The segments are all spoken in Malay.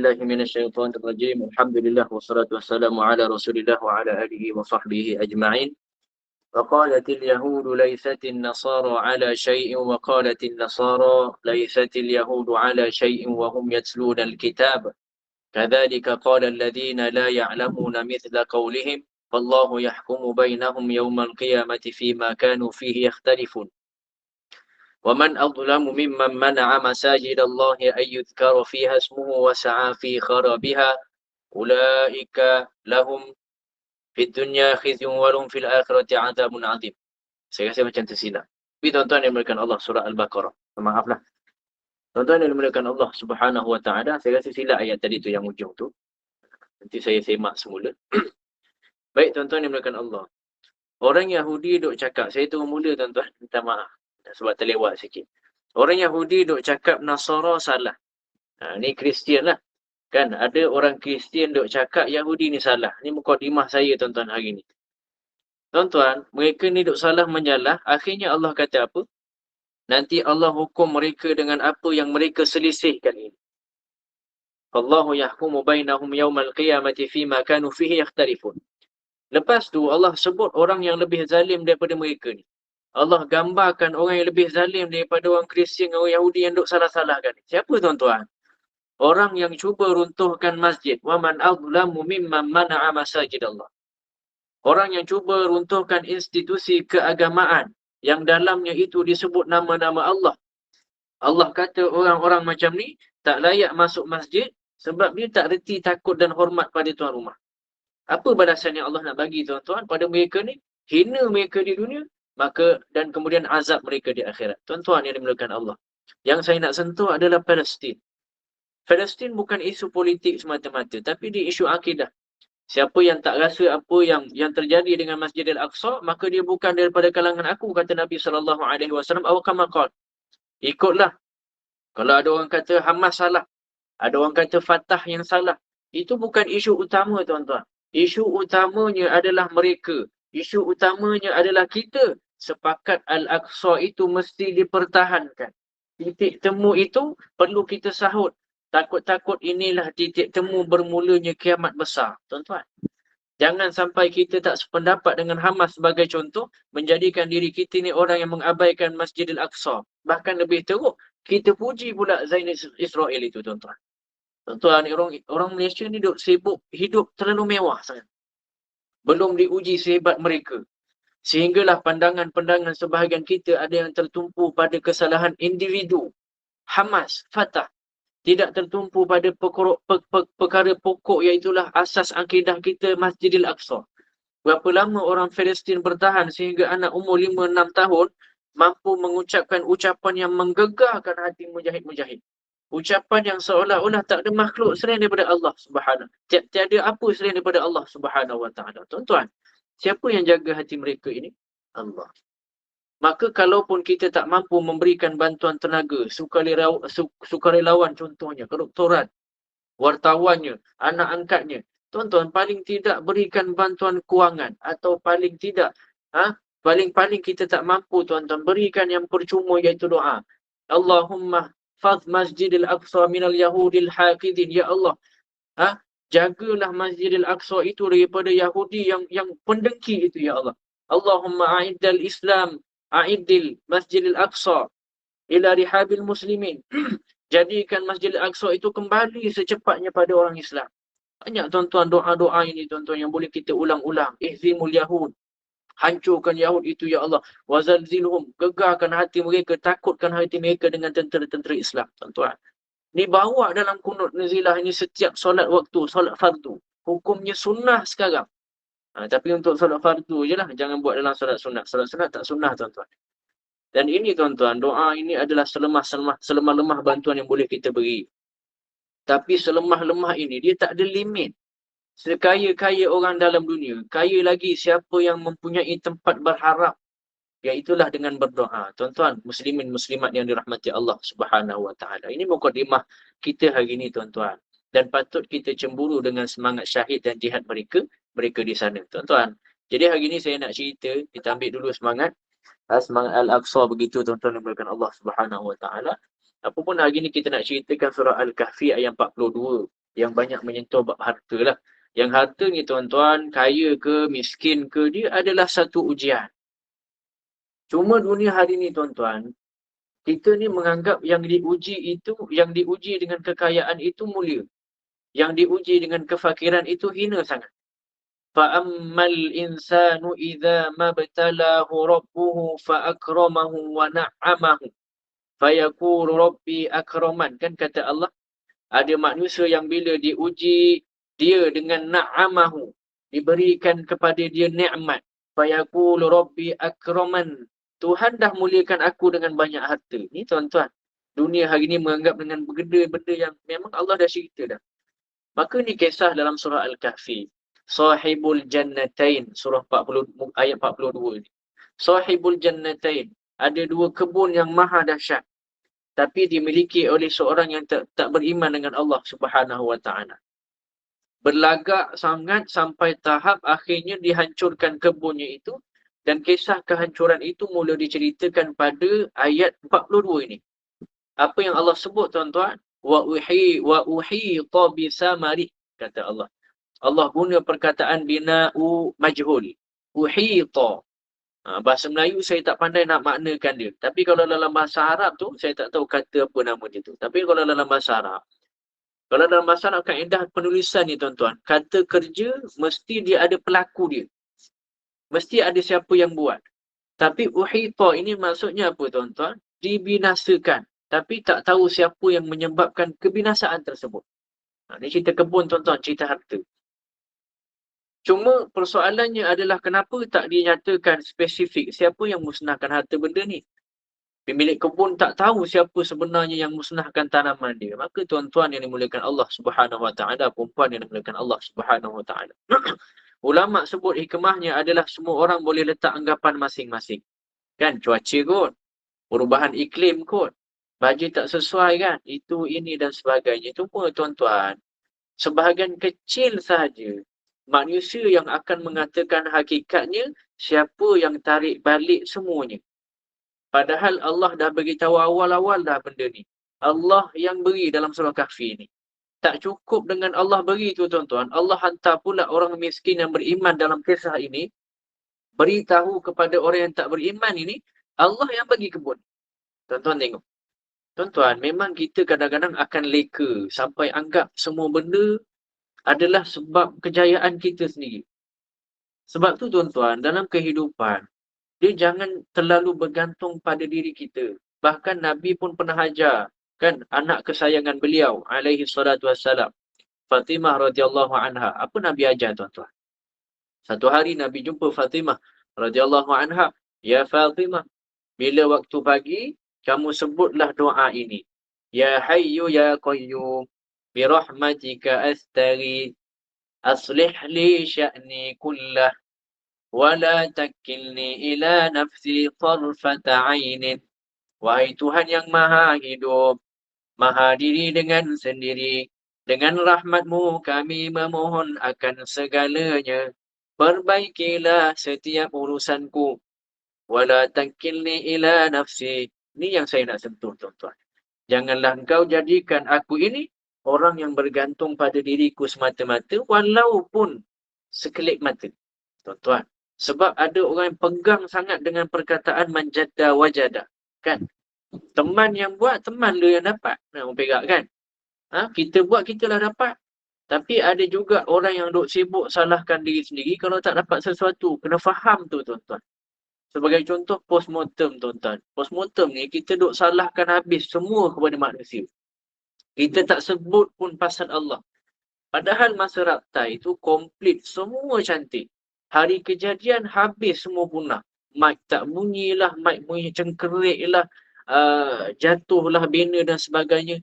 بالله من الشيطان الرجيم. الحمد لله والصلاة والسلام على رسول الله وعلى آله وصحبه أجمعين. وقالت اليهود ليست النصارى على شيء وقالت النصارى ليست اليهود على شيء وهم يتلون الكتاب كذلك قال الذين لا يعلمون مثل قولهم فالله يحكم بينهم يوم القيامة فيما كانوا فيه يختلفون. ومن أظلم ممن منع مساجد الله أن يذكر فيها اسمه وسعى في خرابها أولئك لهم في الدنيا خزي ولهم في الآخرة عذاب عظيم. Saya rasa macam tersilap. Tapi tuan-tuan yang dimuliakan Allah, surah Al-Baqarah. Maaflah. Tuan-tuan yang dimuliakan Allah Subhanahu Wa Taala, saya rasa silap ayat tadi tu yang ujung tu. Nanti saya semak semula. Baik tuan-tuan yang dimuliakan Allah. Orang Yahudi duk cakap, saya turun mula tuan-tuan, minta maaf sebab terlewat sikit. Orang Yahudi duk cakap Nasara salah. Ni Kristian lah. Kan ada orang Kristian duk cakap Yahudi ni salah. Ni mukadimah saya tuan-tuan hari ni. Tuan-tuan, mereka ni duk salah menyalah. Akhirnya Allah kata apa? Nanti Allah hukum mereka dengan apa yang mereka selisihkan ini. Allahu yahkumu bainahum yawmal qiyamati fima kanu fihi yakhtalifun. Lepas tu Allah sebut orang yang lebih zalim daripada mereka ni. Allah gambarkan orang yang lebih zalim daripada orang Kristian, orang Yahudi yang duk salah-salahkan. Siapa tuan-tuan? Orang yang cuba runtuhkan masjid. Wa man azlamu mimman mana'a masajid Allah. Orang yang cuba runtuhkan institusi keagamaan yang dalamnya itu disebut nama-nama Allah. Allah kata orang-orang macam ni tak layak masuk masjid sebab dia tak reti takut dan hormat pada tuan rumah. Apa balasan yang Allah nak bagi tuan-tuan pada mereka ni? Hina mereka di dunia, maka dan kemudian azab mereka di akhirat. Tuan-tuan yang dimuliakan Allah. Yang saya nak sentuh adalah Palestin. Palestin bukan isu politik semata-mata, tapi dia isu akidah. Siapa yang tak rasa apa yang terjadi dengan Masjidil Aqsa, maka dia bukan daripada kalangan aku, kata Nabi SAW. Aw kama qala. Ikutlah. Kalau ada orang kata Hamas salah, ada orang kata Fatah yang salah, itu bukan isu utama tuan-tuan. Isu utamanya adalah mereka. Isu utamanya adalah kita. Sepakat Al-Aqsa itu mesti dipertahankan. Titik temu itu perlu kita sahut. Takut-takut inilah titik temu bermulanya kiamat besar. Tuan-tuan, jangan sampai kita tak sependapat dengan Hamas sebagai contoh, menjadikan diri kita ni orang yang mengabaikan Masjidil Aqsa. Bahkan lebih teruk, kita puji pula Zionis Israel itu tuan-tuan. Tuan-tuan, orang Malaysia ni sibuk hidup terlalu mewah sangat. Belum diuji sehebat mereka. Sehinggalah pandangan-pandangan sebahagian kita ada yang tertumpu pada kesalahan individu. Hamas, Fatah. Tidak tertumpu pada perkara pokok, iaitulah asas akidah kita Masjidil Aqsa. Berapa lama orang Palestin bertahan sehingga anak umur 5-6 tahun mampu mengucapkan ucapan yang menggegarkan hati mujahid-mujahid. Ucapan yang seolah-olah tak ada makhluk selain daripada Allah Subhanahu. Tiada apa selain daripada Allah Subhanahu Wa Taala. Tuan-tuan, siapa yang jaga hati mereka ini? Allah. Maka kalaupun kita tak mampu memberikan bantuan tenaga, sukarelawan contohnya, kedoktoran, wartawannya, anak angkatnya, tuan-tuan, paling tidak berikan bantuan kewangan atau paling tidak, paling-paling kita tak mampu tuan-tuan, berikan yang percuma iaitu doa. Allahumma fadh Masjidil Aqsa minal Yahudil haqidin. Ya Allah, jagalah Masjidil Aqsa itu daripada Yahudi yang pendengki itu, ya Allah. Allahumma a'iddal Islam, a'idil Masjidil Aqsa ila rihabil muslimin. Jadikan Masjidil Aqsa itu kembali secepatnya pada orang Islam. Banyak tuan-tuan doa-doa ini tuan-tuan yang boleh kita ulang-ulang. Ihzimul Yahud. Hancurkan Yahud itu, ya Allah. Wazalzilhum. Gegarkan hati mereka, takutkan hati mereka dengan tentera-tentera Islam. Tuan-tuan, ni bawa dalam kunut nazilah ini setiap solat waktu, solat fardu. Hukumnya sunnah sekarang. Tapi untuk solat fardu je lah. Jangan buat dalam solat sunnah. Solat sunnah tak sunnah tuan-tuan. Dan ini tuan-tuan, doa ini adalah selemah-lemah bantuan yang boleh kita beri. Tapi selemah-lemah ini, dia tak ada limit. Sekaya-kaya orang dalam dunia, kaya lagi siapa yang mempunyai tempat berharap, iaitulah dengan berdoa. Tuan-tuan, muslimin muslimat yang dirahmati Allah Subhanahu Wa Taala. Ini mukadimah kita hari ini tuan-tuan. Dan patut kita cemburu dengan semangat syahid dan jihad mereka di sana. Tuan-tuan, jadi hari ini saya nak cerita, kita ambil dulu semangat Al-Aqsa begitu tuan-tuan yang dimuliakan Allah Subhanahu Wa Taala. Apapun hari ini kita nak ceritakan surah Al-Kahfi ayat 42. Yang banyak menyentuh bab harta lah. Yang harta ni tuan-tuan, kaya ke, miskin ke, dia adalah satu ujian. Cuma dunia hari ni tuan-tuan, kita ni menganggap yang diuji itu, yang diuji dengan kekayaan itu mulia. Yang diuji dengan kefakiran itu hina sangat. فَأَمَّا الْإِنسَانُ إِذَا مَبْتَلَاهُ رَبُّهُ فَأَكْرَمَهُ وَنَعَّمَهُ فَيَقُولُ رَبِّي أَكْرَمَنْ. Kan kata Allah, ada manusia yang bila diuji dia dengan na'amahu, diberikan kepada dia nikmat, fayaqulu rabbi akraman, Tuhan dah muliakan aku dengan banyak harta. Ni tuan-tuan, dunia hari ni menganggap dengan benda-benda yang memang Allah dah cerita dah. Maka ni kisah dalam surah Al-Kahfi, Sahibul Jannatain, surah 40 ayat 42 ni. Sahibul Jannatain, ada dua kebun yang maha dahsyat, tapi dimiliki oleh seorang yang tak beriman dengan Allah Subhanahu wa taala. Berlagak sangat sampai tahap akhirnya dihancurkan kebunnya itu, dan kisah kehancuran itu mula diceritakan pada ayat 42 ini. Apa yang Allah sebut tuan-tuan? Wa uhita bisamari, kata Allah. Allah guna perkataan bina'u majhul. Uhita. Bahasa Melayu saya tak pandai nak maknakan dia. Tapi kalau dalam bahasa Arab tu, saya tak tahu kata apa nama dia tu. Tapi kalau dalam bahasa Arab, kalau dalam bahasa Arab kaedah penulisan ni tuan-tuan, kata kerja mesti dia ada pelaku dia. Mesti ada siapa yang buat. Tapi uhita ini maksudnya apa tuan-tuan? Dibinasakan. Tapi tak tahu siapa yang menyebabkan kebinasaan tersebut. Ini cerita kebun tuan-tuan, cerita harta. Cuma persoalannya adalah kenapa tak dinyatakan spesifik siapa yang musnahkan harta benda ni. Pemilik kebun tak tahu siapa sebenarnya yang musnahkan tanaman dia. Maka tuan-tuan yang dimuliakan Allah Subhanahu wa taala, perempuan yang dimuliakan Allah Subhanahu wa taala. Ulama sebut hikmahnya adalah semua orang boleh letak anggapan masing-masing. Kan cuaca kot, perubahan iklim kot, baju tak sesuai kan, itu ini dan sebagainya. Cuma tuan-tuan, sebahagian kecil sahaja manusia yang akan mengatakan hakikatnya, siapa yang tarik balik semuanya. Padahal Allah dah beritahu awal-awal dah benda ni. Allah yang beri dalam surah Kahfi ni. Tak cukup dengan Allah beri tu tuan-tuan. Allah hantar pula orang miskin yang beriman dalam kisah ini, beritahu kepada orang yang tak beriman ini, Allah yang bagi kebun. Tuan-tuan tengok. Tuan-tuan, memang kita kadang-kadang akan leka sampai anggap semua benda adalah sebab kejayaan kita sendiri. Sebab tu tuan-tuan, dalam kehidupan, dia jangan terlalu bergantung pada diri kita. Bahkan Nabi pun pernah ajar, kan, anak kesayangan beliau, alaihi salatu wassalam, Fatimah radhiyallahu anha. Apa Nabi ajar tuan-tuan? Satu hari Nabi jumpa Fatimah radhiyallahu anha. Ya Fatimah, bila waktu pagi, kamu sebutlah doa ini. Ya Hayyu Ya Qayyum, birahmatika astaghi, aslih li sya'ni kullah, wala takilni ila nafsi tarfata ainin. Wahai Tuhan yang maha hidup, maha diri dengan sendiri, dengan rahmatmu kami memohon akan segalanya. Perbaikilah setiap urusanku, wala takilni ila nafsi. Ini yang saya nak sentuh tuan-tuan. Janganlah engkau jadikan aku ini orang yang bergantung pada diriku semata-mata, walaupun sekelip mata. Tuan-tuan, sebab ada orang yang pegang sangat dengan perkataan manjada wajada. Kan? Teman yang buat, teman lu yang dapat. Nak pegang kan? Kita buat, kita lah dapat. Tapi ada juga orang yang duk sibuk salahkan diri sendiri kalau tak dapat sesuatu. Kena faham tu tuan-tuan. Sebagai contoh, postmortem tuan-tuan. Postmortem ni kita duk salahkan habis semua kepada manusia. Kita tak sebut pun pasal Allah. Padahal masa raptai itu komplit, semua cantik. Hari kejadian habis semua punah. Mic tak bunyilah, mic bunyi cengkerik lah, jatuhlah banner dan sebagainya.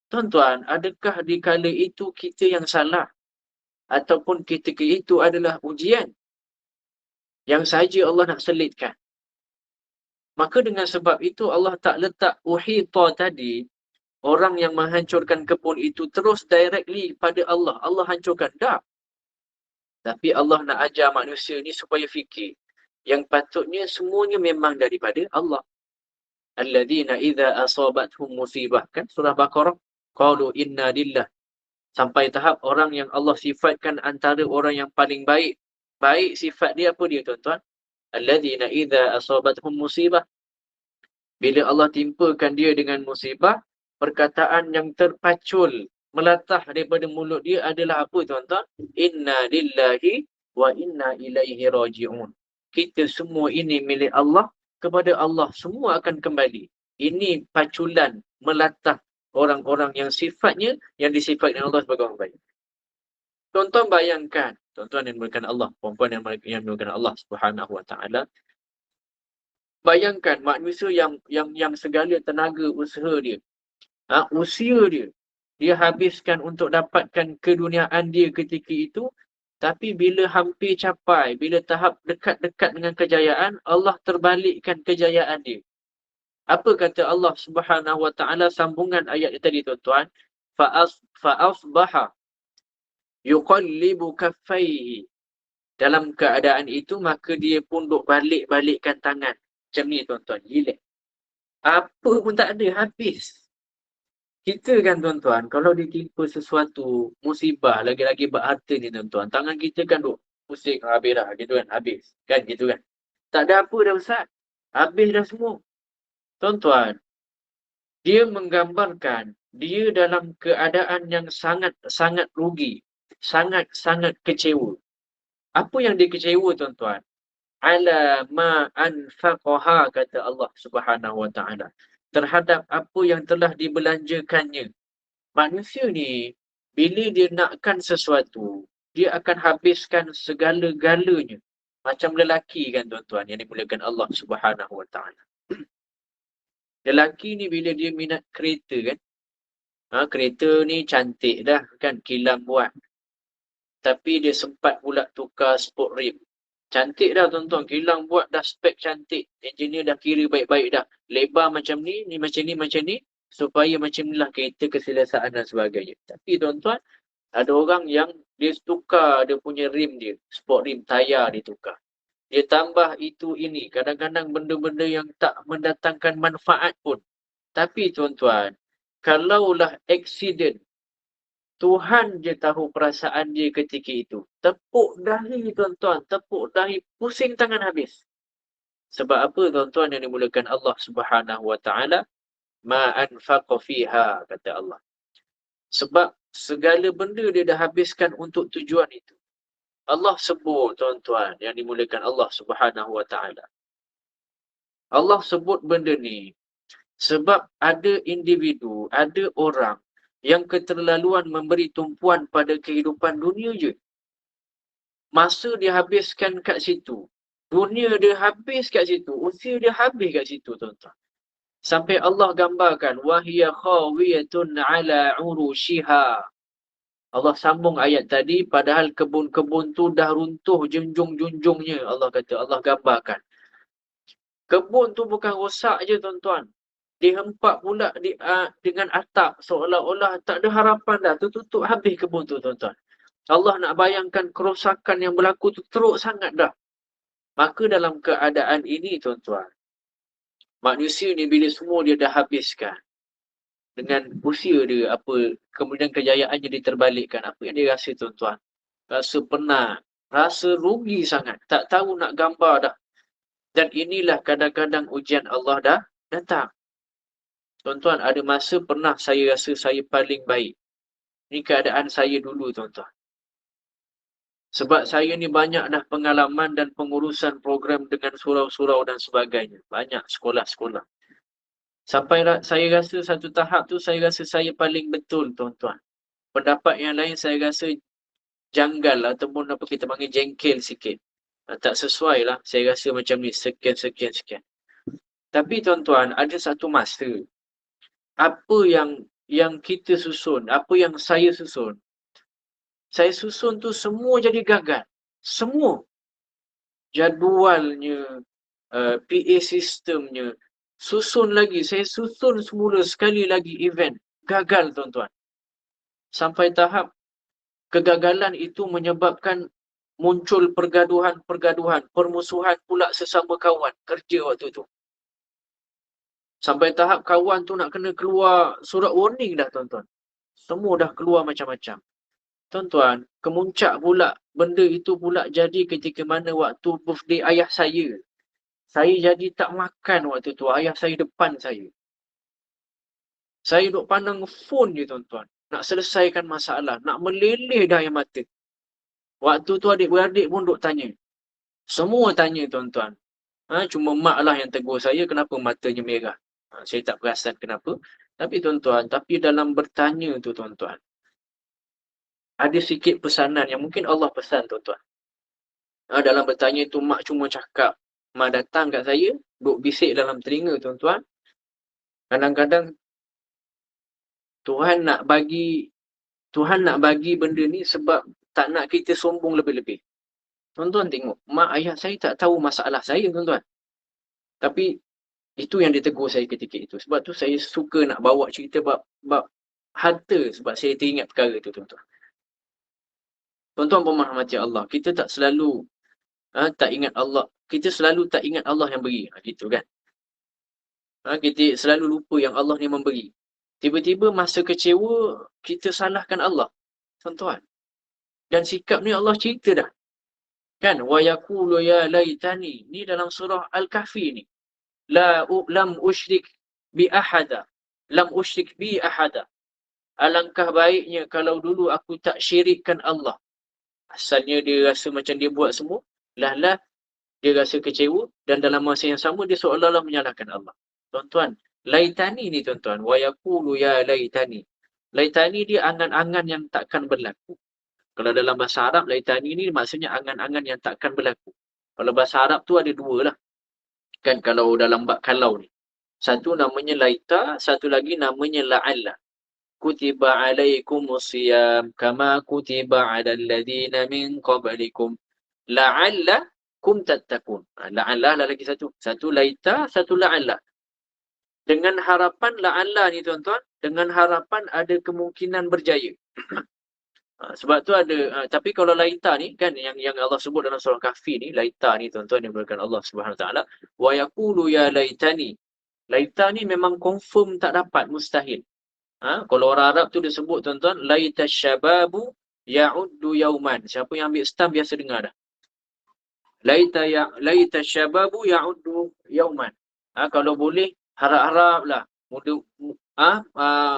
Tuan-tuan, adakah di kala itu kita yang salah? Ataupun ketika itu adalah ujian yang saja Allah nak selitkan? Maka dengan sebab itu Allah tak letak uhita tadi, orang yang menghancurkan kebun itu terus directly pada Allah. Allah hancurkan. Tak. Tapi Allah nak ajar manusia ni supaya fikir. Yang patutnya semuanya memang daripada Allah. Alladzina idza asabathum musibah. Kan surah Baqarah. Qalu inna lillah Sampai tahap orang yang Allah sifatkan antara orang yang paling baik. Baik sifat dia apa dia tuan-tuan? Alladzina idza asabathum musibah. Bila Allah timpakan dia dengan musibah, perkataan yang terpacul, melatah daripada mulut dia adalah apa tuan-tuan? Inna lillahi wa inna ilaihi raji'un. Kita semua ini milik Allah, kepada Allah semua akan kembali. Ini paculan melatah orang-orang yang sifatnya yang disifatkan Allah sebagai orang baik. Tuan-tuan bayangkan, tuan-tuan yang dimuliakan Allah, perempuan yang dimuliakan Allah Subhanahu wa taala, bayangkan manusia yang segala tenaga usaha dia, usia dia habiskan untuk dapatkan keduniaan dia ketika itu, tapi bila hampir capai, bila tahap dekat-dekat dengan kejayaan, Allah terbalikkan kejayaan dia. Apa kata Allah Subhanahu wa taala sambungan ayat tadi tuan-tuan? Fa'asbaha yuqallibu kaffaihi. Dalam keadaan itu maka dia pun duk balik-balikkan tangan. Macam ni tuan-tuan, relax. Apa pun tak ada, habis. Kita kan tuan-tuan, kalau ditimpa sesuatu musibah, lagi-lagi bab harta ni tuan-tuan, tangan kita kan duk pusing, habis dah, gitu kan, habis. Kan, gitu kan. Tak ada apa dah Ustaz. Habis dah semua. Tuan-tuan, dia menggambarkan dia dalam keadaan yang sangat-sangat rugi. Sangat-sangat kecewa. Apa yang dia kecewa tuan-tuan? Ala ma anfaqaha, kata Allah Subhanahu wa taala. Terhadap apa yang telah dibelanjakannya. Manusia ni, bila dia nakkan sesuatu, dia akan habiskan segala-galanya. Macam lelaki kan tuan-tuan, yang dimuliakan Allah Subhanahu wa taala. Lelaki ni bila dia minat kereta kan, kereta ni cantik dah kan, kilang buat. Tapi dia sempat pula tukar sport rim. Cantik dah tuan-tuan, kilang buat dah spek cantik. Engineer dah kira baik-baik dah. Lebar macam ni macam ni. Supaya macam ni lah kereta keselesaan dan sebagainya. Tapi tuan-tuan, ada orang yang dia tukar dia punya rim dia. Sport rim, tayar dia tukar. Dia tambah itu ini. Kadang-kadang benda-benda yang tak mendatangkan manfaat pun. Tapi tuan-tuan, kalaulah accident, Tuhan je tahu perasaan dia ketika itu. Tepuk dahi tuan-tuan, tepuk dahi, pusing tangan habis. Sebab apa tuan-tuan yang dimulakan Allah Subhanahu wa taala? Ma anfaqa fiha, kata Allah. Sebab segala benda dia dah habiskan untuk tujuan itu. Allah sebut tuan-tuan yang dimulakan Allah Subhanahu wa taala. Allah sebut benda ni sebab ada individu, ada orang yang keterlaluan memberi tumpuan pada kehidupan dunia je. Masa dia habiskan kat situ. Dunia dia habis kat situ. Usia dia habis kat situ tuan-tuan. Sampai Allah gambarkan. Wahiya khawiyatun ala urushiha. Allah sambung ayat tadi. Padahal kebun-kebun tu dah runtuh junjung-junjungnya. Allah kata, Allah gambarkan. Kebun tu bukan rosak je tuan-tuan. Dihempak pula dengan atap. Seolah-olah tak ada harapan dah. Tutup habis kebun tu tuan-tuan. Allah nak bayangkan kerosakan yang berlaku tu teruk sangat dah. Maka dalam keadaan ini tuan-tuan, manusia ni bila semua dia dah habiskan, dengan usia dia, kemudian kejayaannya diterbalikkan, apa yang dia rasa tuan-tuan? Rasa penat, rasa rugi sangat, tak tahu nak gambar dah. Dan inilah kadang-kadang ujian Allah dah datang. Tuan-tuan, ada masa pernah saya rasa saya paling baik. Ini keadaan saya dulu tuan-tuan. Sebab saya ni banyak dah pengalaman dan pengurusan program dengan surau-surau dan sebagainya. Banyak sekolah-sekolah. Sampai saya rasa satu tahap tu, saya rasa saya paling betul tuan-tuan. Pendapat yang lain saya rasa janggal ataupun apa kita panggil jengkel sikit. Tak sesuai lah. Saya rasa macam ni, sekian. Tapi tuan-tuan, ada satu masa. Apa yang kita susun, apa yang saya susun tu semua jadi gagal. Semua. Jadualnya, PA sistemnya, susun lagi. Saya susun semula sekali lagi event. Gagal tuan-tuan. Sampai tahap kegagalan itu menyebabkan muncul pergaduhan, permusuhan pula sesama kawan kerja waktu tu. Sampai tahap kawan tu nak kena keluar surat warning dah tuan-tuan. Semua dah keluar macam-macam. Tuan-tuan, kemuncak pula, benda itu pula jadi ketika mana waktu birthday ayah saya. Saya jadi tak makan waktu tu, ayah saya depan saya. Saya duk pandang phone je tuan-tuan. Nak selesaikan masalah, nak meleleh dah air mata. Waktu tu adik-beradik pun duk tanya. Semua tanya tuan-tuan. Cuma mak lah yang tegur saya kenapa matanya merah. Saya tak perasan kenapa. Tapi tuan-tuan, tapi dalam bertanya tu tuan-tuan, ada sikit pesanan yang mungkin Allah pesan tuan-tuan. Dalam bertanya tu mak cuma cakap, mak datang kat saya, duk bisik dalam telinga tuan-tuan. Kadang-kadang Tuhan nak bagi benda ni sebab tak nak kita sombong lebih-lebih. Tuan-tuan tengok, mak ayah saya tak tahu masalah saya tuan-tuan. Tapi itu yang dia tegur saya ketika itu. Sebab tu saya suka nak bawa cerita bab harta sebab saya teringat perkara tu tuan-tuan. Tuan-tuan pemerhati Allah, kita tak selalu tak ingat Allah. Kita selalu tak ingat Allah yang beri. Gitu kan. Kita selalu lupa yang Allah ni memberi. Tiba-tiba masa kecewa, kita salahkan Allah. Tuan-tuan. Dan sikap ni Allah cerita dah. Kan? Wa yaqulu ya laitani. Ni dalam surah Al-Kahfi ni. Lam usyrik bi ahada. Lam usyrik bi ahada. Alangkah baiknya kalau dulu aku tak syirikkan Allah. Asalnya dia rasa macam dia buat semua. Lah dia rasa kecewa. Dan dalam masa yang sama dia seolah-olah menyalahkan Allah. Tuan-tuan. Laitani ni tuan-tuan. Wa yaqulu ya laitani. Laitani dia angan-angan yang takkan berlaku. Kalau dalam bahasa Arab, laitani ni maksudnya angan-angan yang takkan berlaku. Kalau bahasa Arab tu ada dua lah. Kan kalau dalam bab kalau ni. Satu namanya laita, satu lagi namanya la'alla. Kutiba alaikumusiyam kama kutiba alal ladina min qablikum. La'alla kum tattakun. La'alla lah lagi satu. Satu laita, satu la'alla. Dengan harapan la'alla ni tuan-tuan, dengan harapan ada kemungkinan berjaya. Sebab tu ada, tapi kalau laita ni kan yang Allah sebut dalam surah Kahfi ni, laita ni tuan-tuan yang diberikan Allah Subhanahu Wa Taala, wa yaqulu ya laitani. Laita ni memang confirm tak dapat, mustahil. Kalau orang Arab tu dia sebut tuan-tuan, laita syababu ya'uddu yauman. Siapa yang ambil stam biasa dengar dah. Laita syababu ya'uddu yauman. Kalau boleh harap-harap lah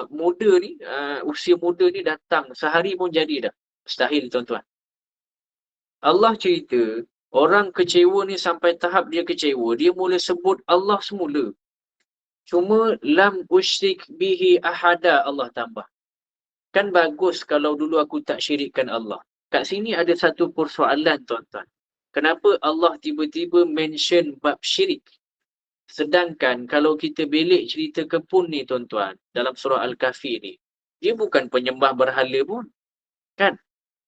muda ni, usia muda ni datang sehari pun jadi dah. Mustahil tuan-tuan. Allah cerita, orang kecewa ni sampai tahap dia kecewa, dia mula sebut Allah semula. Cuma lam usyrik bihi ahada, Allah tambah. Kan bagus kalau dulu aku tak syirikkan Allah. Kat sini ada satu persoalan tuan-tuan. Kenapa Allah tiba-tiba mention bab syirik? Sedangkan kalau kita belik cerita kebun ni tuan-tuan, dalam surah Al-Kahfi ni, dia bukan penyembah berhala pun. Kan?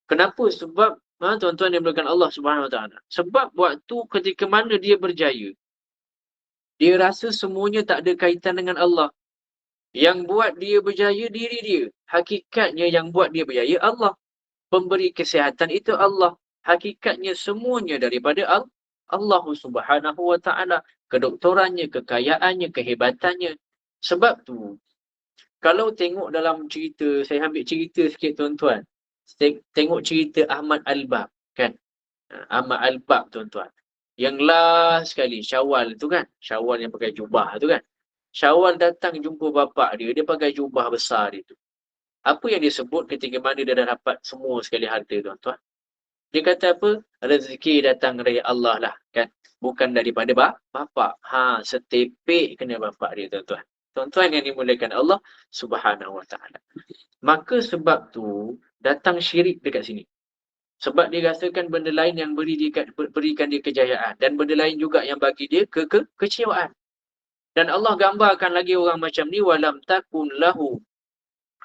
Kenapa? Sebab tuan-tuan yang berikan Allah Subhanahu Wa Taala. Sebab waktu ketika mana dia berjaya, dia rasa semuanya tak ada kaitan dengan Allah. Yang buat dia berjaya diri dia. Hakikatnya yang buat dia berjaya Allah. Pemberi kesihatan itu Allah. Hakikatnya semuanya daripada Allah Subhanahu Wa Taala. Kedoktorannya, kekayaannya, kehebatannya. Sebab tu, kalau tengok dalam cerita, saya ambil cerita sikit tuan-tuan. Tengok cerita Ahmad Al-Bab, kan? Ahmad Al-Bab tuan-tuan. Yang last sekali, Syawal tu kan? Syawal yang pakai jubah tu kan? Syawal datang jumpa bapak dia, dia pakai jubah besar dia tu. Apa yang dia sebut ketika mana dia dah dapat semua sekali harta tuan-tuan? Dia kata apa? Rezeki datang dari Allah lah, kan? Bukan daripada bapak. Setepek kena bapak dia tuan-tuan. Tuan-tuan yang dimuliakan Allah Subhanahu Wa Taala. Maka sebab tu datang syirik dekat sini. Sebab dia rasakan benda lain yang berikan dia kejayaan. Dan benda lain juga yang bagi dia kekecewaan. Dan Allah gambarkan lagi orang macam ni. Walam takun lahu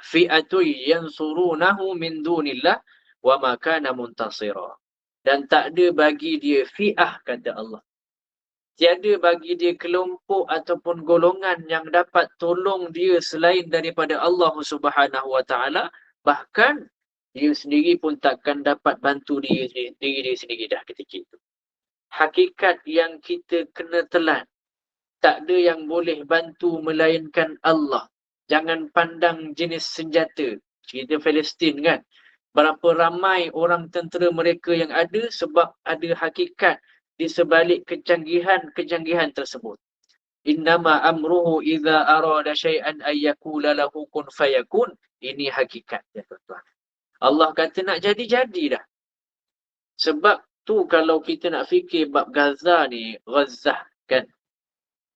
fi'atun yansurunahu min dunillah wa ma kana muntasira. Dan tak ada bagi dia fi'ah, kata Allah. Tiada bagi dia kelompok ataupun golongan yang dapat tolong dia selain daripada Allah Subhanahu Wa Taala. Bahkan dia sendiri pun takkan dapat bantu diri dia sendiri dah ketika itu. Hakikat yang kita kena telan. Tak ada yang boleh bantu melainkan Allah. Jangan pandang jenis senjata. cerita Palestin kan. Berapa ramai orang tentera mereka yang ada sebab ada hakikat di sebalik kecanggihan tersebut. Innama amruhu idza arada syai'an ay yaqula lahu kun fayakun. Ini hakikat ya tuan-tuan. Allah kata nak jadi dah. Sebab tu kalau kita nak fikir bab Gaza ni, Gaza kan.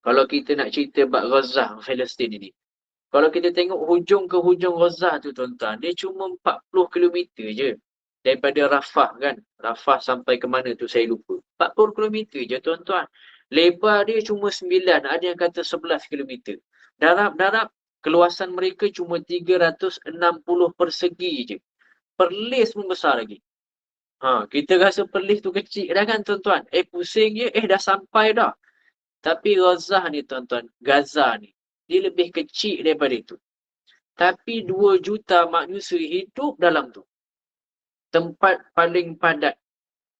Kalau kita nak cerita bab Gaza, Palestin ini. Kalau kita tengok hujung ke hujung Gaza tu tuan-tuan, dia cuma 40 kilometer je. Daripada Rafah kan. Rafah sampai ke mana tu saya lupa. 40 kilometer je tuan-tuan. Lebar dia cuma 9, ada yang kata 11 kilometer. Darab keluasan mereka cuma 360 persegi je. Perlis pun besar lagi. Kita rasa Perlis tu kecil dah kan tuan-tuan. Pusing je, dah sampai dah. Tapi Gaza ni tuan-tuan, Gaza ni, dia lebih kecil daripada itu. Tapi 2 juta manusia hidup dalam tu. Tempat paling padat.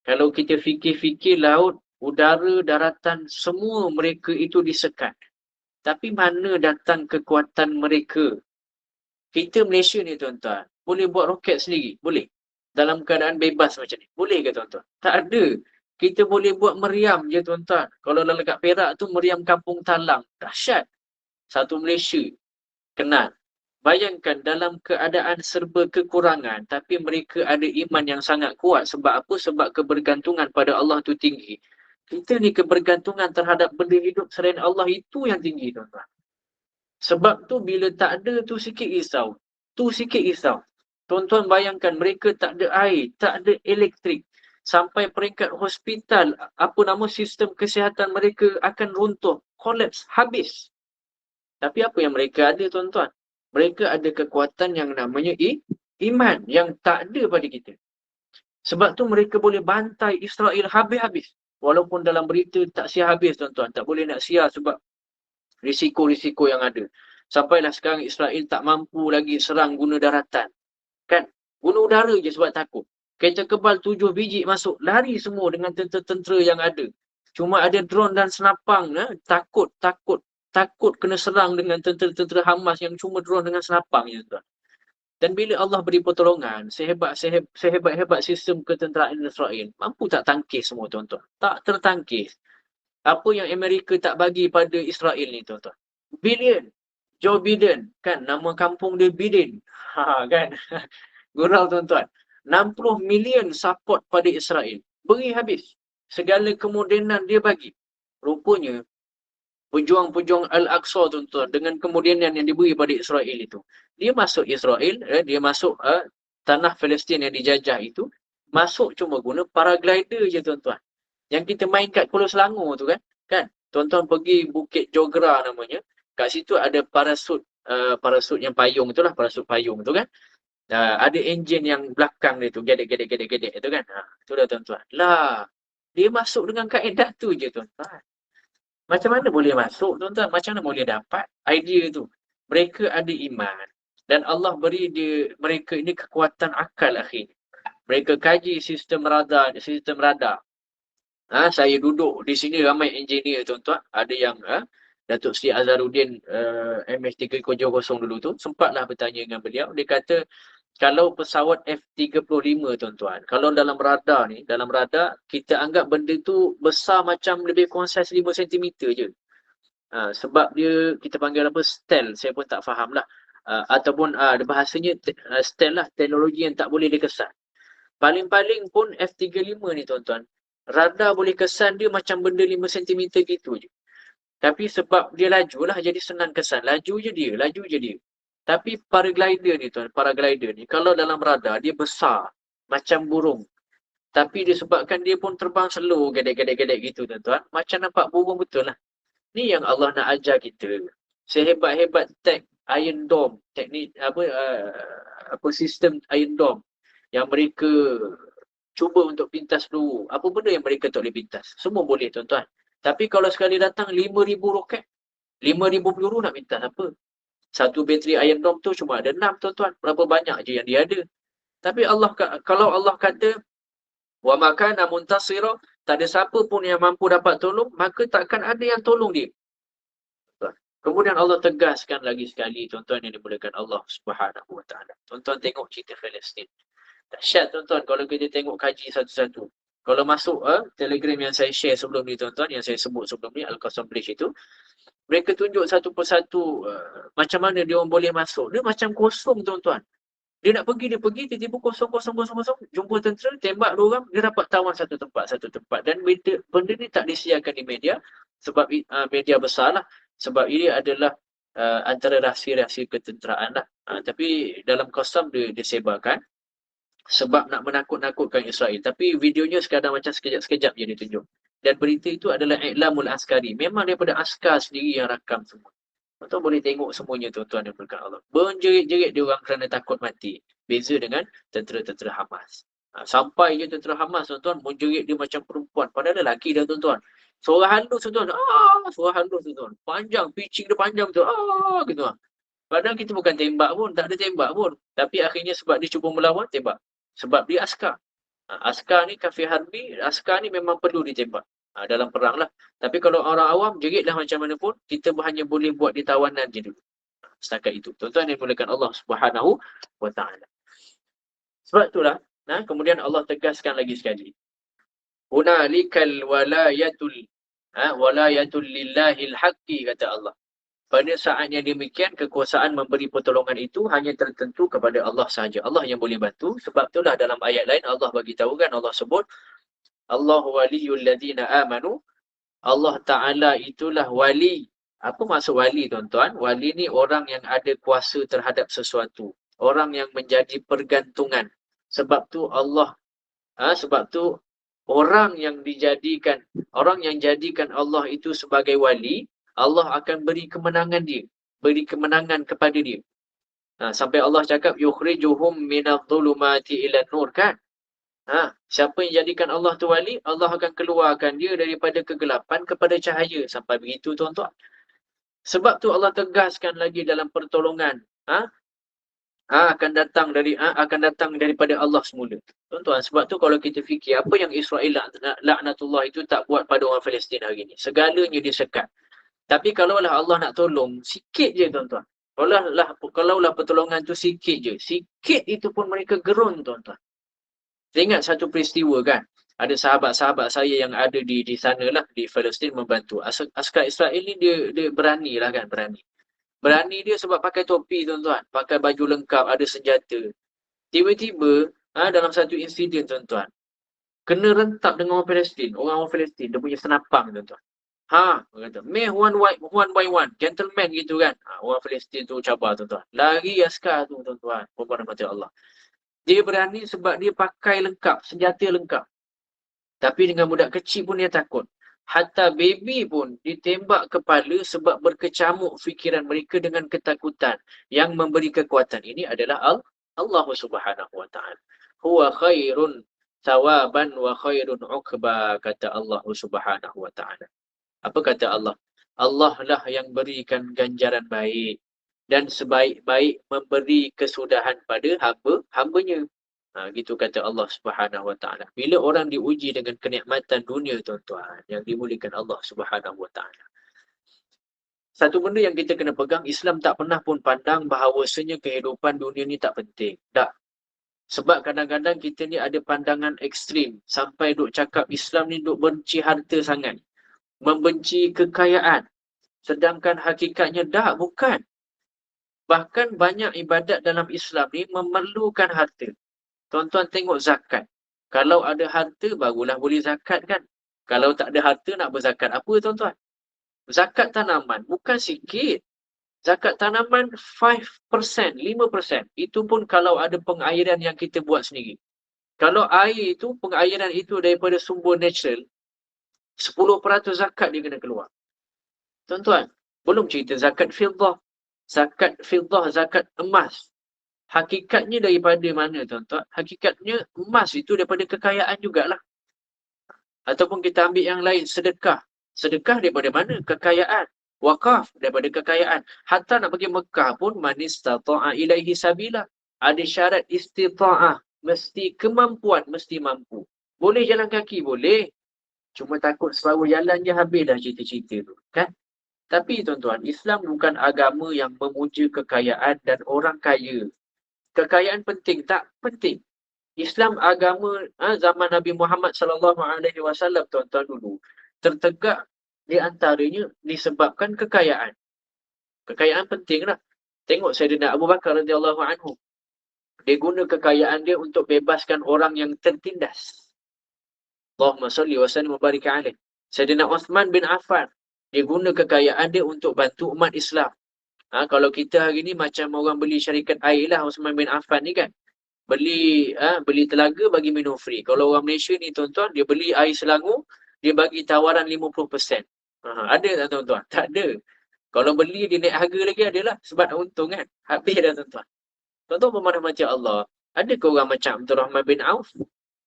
Kalau kita fikir-fikir laut, udara, daratan, semua mereka itu disekat. Tapi mana datang kekuatan mereka? Kita Malaysia ni tuan-tuan, boleh buat roket sendiri? Boleh. Dalam keadaan bebas macam ni. Boleh ke tuan-tuan? Tak ada. Kita boleh buat meriam je tuan-tuan. Kalau dalam kat Perak tu meriam kampung Talang. Dahsyat. Satu Malaysia. Kenal. Bayangkan dalam keadaan serba kekurangan, tapi mereka ada iman yang sangat kuat. Sebab apa? Sebab kebergantungan pada Allah tu tinggi. Kita ni kebergantungan terhadap benda hidup selain Allah itu yang tinggi tuan-tuan. Sebab tu bila tak ada tu sikit risau. Tu sikit risau. Tuan-tuan bayangkan mereka tak ada air, tak ada elektrik. Sampai peringkat hospital, sistem kesihatan mereka akan runtuh, kolaps, habis. Tapi apa yang mereka ada tuan-tuan? Mereka ada kekuatan yang namanya iman yang tak ada pada kita. Sebab tu mereka boleh bantai Israel habis-habis. Walaupun dalam berita tak siar habis tuan-tuan. Tak boleh nak siar sebab risiko-risiko yang ada. Sampailah sekarang Israel tak mampu lagi serang guna daratan. Kan? Guna udara je sebab takut. Kereta kebal 7 biji masuk. Lari semua dengan tentera-tentera yang ada. Cuma ada drone dan senapang. Takut kena serang dengan tentera-tentera Hamas yang cuma drone dengan senapang je tuan. Dan bila Allah beri pertolongan, sehebat-hebat sistem ketenteraan Israel, mampu tak tangkis semua tuan-tuan? Tak tertangkis. Apa yang Amerika tak bagi pada Israel ni tuan-tuan? Billion. Joe Biden. Kan? Nama kampung dia Biden. Kan? Gurau tuan-tuan. 60 million support pada Israel. Beri habis. Segala kemodenan dia bagi. Rupanya, pejuang-pejuang Al-Aqsa tuan-tuan, dengan kemodenan yang diberi pada Israel itu. Dia masuk Israel, dia masuk tanah Palestin yang dijajah itu, masuk cuma guna paraglider je tuan-tuan. Yang kita main kat Pulau Selangor tu kan. Tuan-tuan pergi Bukit Jogra namanya. Kat situ ada parasut yang payung itulah, parasut payung tu kan. Ada enjin yang belakang dia tu, gedek tu kan. Tu dah tuan-tuan. Dia masuk dengan kaedah tu je tuan-tuan. Macam mana boleh masuk tuan-tuan? Macam mana boleh dapat idea tu? Mereka ada iman. Dan Allah beri mereka ini kekuatan akal akhir. Mereka kaji sistem radar. Saya duduk di sini ramai engineer tuan-tuan. Ada yang Datuk Seri Azharuddin MH300 dulu tu. Sempatlah bertanya dengan beliau. Dia kata kalau pesawat F-35 tuan-tuan. Kalau dalam radar kita anggap benda tu besar macam lebih kurang saiz 5 cm je. Sebab dia kita panggil apa? Stealth. Saya pun tak faham lah. Ataupun bahasanya stealth lah. Teknologi yang tak boleh dikesan. Paling-paling pun F-35 ni tuan-tuan. Radar boleh kesan dia macam benda 5 cm gitu je. Tapi sebab dia laju lah jadi senang kesan. Laju je dia. Tapi paraglider ni kalau dalam radar dia besar macam burung. Tapi disebabkan dia pun terbang slow gedek gitu tuan-tuan. Macam nampak burung betul lah. Ni yang Allah nak ajar kita. Sehebat-hebat Iron Dome, teknik sistem Iron Dome yang mereka cuba untuk pintas peluru. Apa benda yang mereka tak boleh pintas? Semua boleh tuan-tuan. Tapi kalau sekali datang 5,000 roket, 5,000 peluru nak pintas apa? Satu bateri Iron Dome tu cuma ada 6 tuan-tuan. Berapa banyak je yang dia ada. Tapi kalau Allah kata wa makana muntasira, tak ada siapa pun yang mampu dapat tolong, maka takkan ada yang tolong dia. Kemudian Allah tegaskan lagi sekali, tuan-tuan yang dimuliakan Allah Subhanahu Wa Taala. Tuan-tuan tengok cerita Palestin. Dahsyat tuan-tuan kalau kita tengok kaji satu-satu. Kalau masuk Telegram yang saya share sebelum ni tuan-tuan, yang saya sebut sebelum ni, Al-Qassam Bridge itu, mereka tunjuk satu persatu macam mana dia orang boleh masuk. Dia macam kosong tuan-tuan. Dia nak pergi, dia pergi, tiba-tiba kosong, kosong, kosong, kosong. Jumpa tentera, tembak dua orang, dia dapat tawan satu tempat. Dan benda ni tak disiarkan di media, sebab media besar lah. Sebab ini adalah antara rahsia-rahsia ketenteraan lah. Tapi dalam Qassam dia sebarkan, sebab nak menakut-nakutkan Israel. Tapi videonya sekadar macam sekejap-sekejap je ditunjuk. Dan berita itu adalah I'lamul Askari. Memang daripada askar sendiri yang rakam semua. Tuan-tuan boleh tengok semuanya tuan-tuan yang berkat Allah. Berjerit-jerit dia orang kerana takut mati. Beza dengan tentera-tentera Hamas. Sampai je tentera Hamas tuan-tuan, menjerit dia macam perempuan. Padahal lelaki dah tuan-tuan. Suara halus tuan-tuan. Suara halus tuan-tuan. Panjang, pitching dia panjang tu. Gitu. Padahal kita bukan tembak pun, tak ada tembak pun. Tapi akhirnya sebab dia cuba melawan, tembak. Sebab dia askar. Askar ni, kafir harbi, askar ni memang perlu ditembak. Dalam perang lah. Tapi kalau orang awam, jeritlah macam mana pun, kita hanya boleh buat di tawanan je dulu. Setakat itu. Tuan-tuan yang dimuliakan Allah Subhanahu Wa Taala. Sebab itulah, kemudian Allah tegaskan lagi sekali. Hunalikal walayatul lillahil haqqi, kata Allah. Pada saat yang demikian, kekuasaan memberi pertolongan itu hanya tertentu kepada Allah sahaja. Allah yang boleh bantu. Sebab itulah dalam ayat lain Allah bagi tahu kan, Allah sebut Allahu waliyul ladzina amanu. Allah Ta'ala itulah wali. Apa maksud wali tuan-tuan? Wali ni orang yang ada kuasa terhadap sesuatu. Orang yang menjadi pergantungan. Sebab tu Allah, sebab tu orang yang jadikan Allah itu sebagai wali, Allah akan beri kemenangan dia. Beri kemenangan kepada dia. Sampai Allah cakap, yukhrijuhum minadh-dhulumati ilan nur, kan? Siapa yang jadikan Allah tu wali, Allah akan keluarkan dia daripada kegelapan kepada cahaya. Sampai begitu tuan-tuan. Sebab tu Allah tegaskan lagi dalam pertolongan. Akan datang daripada Allah semula. Tuan-tuan, sebab tu kalau kita fikir apa yang Israel laknatullah itu tak buat pada orang Palestin hari ini. Segalanya disekat. Tapi kalaulah Allah nak tolong, sikit je tuan-tuan. Kalaulah pertolongan tu sikit je. Sikit itu pun mereka gerun tuan-tuan. Saya ingat satu peristiwa kan. Ada sahabat-sahabat saya yang ada di sana lah, di Palestin membantu. Askar Israel ni dia berani lah kan, berani. Berani dia sebab pakai topi tuan-tuan. Pakai baju lengkap, ada senjata. Tiba-tiba, dalam satu insiden tuan-tuan, kena rentak dengan orang Palestin. Orang Palestin, dia punya senapang tuan-tuan. Kata, may one by one, gentleman gitu kan. Orang Palestin tu cabar tuan-tuan. Lari askar tu tuan-tuan. Perbuatan mati Allah. Dia berani sebab dia pakai lengkap, senjata lengkap. Tapi dengan budak kecil pun dia takut. Hatta baby pun ditembak kepala sebab berkecamuk fikiran mereka dengan ketakutan. Yang memberi kekuatan ini adalah Allah Subhanahu Wa Taala. Huwa khairun thawaban wa khairun uqba, kata Allah Subhanahu Wa Taala. Apa kata Allah? Allah lah yang berikan ganjaran baik dan sebaik-baik memberi kesudahan pada hamba-hambanya. Gitu kata Allah Subhanahu Wa Taala. Bila orang diuji dengan kenikmatan dunia tuan-tuan, yang dimuliakan Allah Subhanahu Wa Taala. Satu benda yang kita kena pegang, Islam tak pernah pun pandang bahawasanya kehidupan dunia ni tak penting. Tak. Sebab kadang-kadang kita ni ada pandangan ekstrim sampai duk cakap Islam ni duk benci harta sangat. Membenci kekayaan. Sedangkan hakikatnya bukan. Bahkan banyak ibadat dalam Islam ni memerlukan harta. Tuan-tuan tengok zakat. Kalau ada harta, barulah boleh zakat kan. Kalau tak ada harta, nak berzakat apa tuan-tuan? Zakat tanaman, bukan sikit. Zakat tanaman 5%, 5%. Itu pun kalau ada pengairan yang kita buat sendiri. Kalau air itu, pengairan itu daripada sumber natural, 10% zakat dia kena keluar. Tuan-tuan, belum cerita zakat fiddah. Zakat fiddah, zakat emas. Hakikatnya daripada mana tuan-tuan? Hakikatnya emas itu daripada kekayaan jugalah. Ataupun kita ambil yang lain, sedekah. Sedekah daripada mana? Kekayaan. Wakaf daripada kekayaan. Hatta nak pergi Mekah pun, man istata'a ilaihi sabila. Ada syarat istita'ah. Mesti kemampuan, mesti mampu. Boleh jalan kaki? Boleh. Cuma takut separuh jalan je habis dah cerita-cerita tu. Kan? Tapi tuan-tuan, Islam bukan agama yang memuja kekayaan dan orang kaya. Kekayaan penting tak? Penting. Islam agama zaman Nabi Muhammad SAW tuan-tuan dulu tertegak di antaranya disebabkan kekayaan. Kekayaan penting lah. Tengok Sayyidina Abu Bakar radhiyallahu anhu. Dia guna kekayaan dia untuk bebaskan orang yang tertindas. Allahumma salli wa sallim wa barik alaih. Sayyidina Uthman bin Affan. Dia guna kekayaan dia untuk bantu umat Islam. Kalau kita hari ni macam orang beli syarikat air lah, Uthman bin Affan ni kan. Beli telaga bagi minum free. Kalau orang Malaysia ni tuan-tuan, dia beli air Selangor, dia bagi tawaran 50%. Ada tak tuan-tuan? Tak ada. Kalau beli dia naik harga lagi adalah sebab nak untung kan. Habis dah tuan-tuan. Tuan-tuan pemanah macam Allah. Adakah orang macam Abdul Rahman bin Auf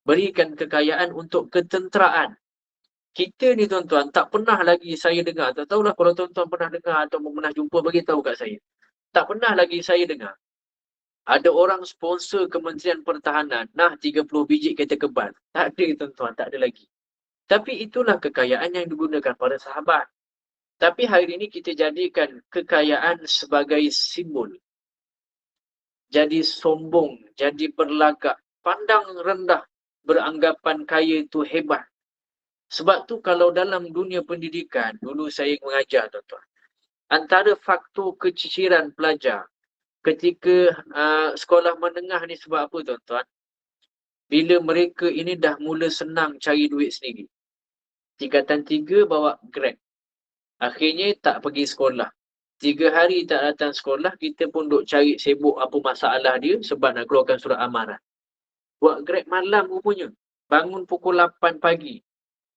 berikan kekayaan untuk ketenteraan? Kita ni tuan-tuan tak pernah lagi saya dengar. Tak tahulah kalau tuan-tuan pernah dengar atau pernah jumpa, bagi tahu kat saya. Tak pernah lagi saya dengar ada orang sponsor Kementerian Pertahanan, 30 biji kereta kebal. Tak ada tuan-tuan, tak ada lagi. Tapi itulah kekayaan yang digunakan para sahabat. Tapi hari ini kita jadikan kekayaan sebagai simbol. Jadi sombong, jadi berlagak, pandang rendah, beranggapan kaya itu hebat. Sebab tu kalau dalam dunia pendidikan, dulu saya mengajar tuan-tuan, antara faktor keciciran pelajar ketika sekolah menengah ni sebab apa tuan-tuan? Bila mereka ini dah mula senang cari duit sendiri. Tingkatan 3 bawa Grab. Akhirnya tak pergi sekolah. 3 hari tak datang sekolah, kita pun duk cari sibuk apa masalah dia sebab nak keluarkan surat amaran. Buat Grab malam rupanya. Bangun pukul 8 pagi.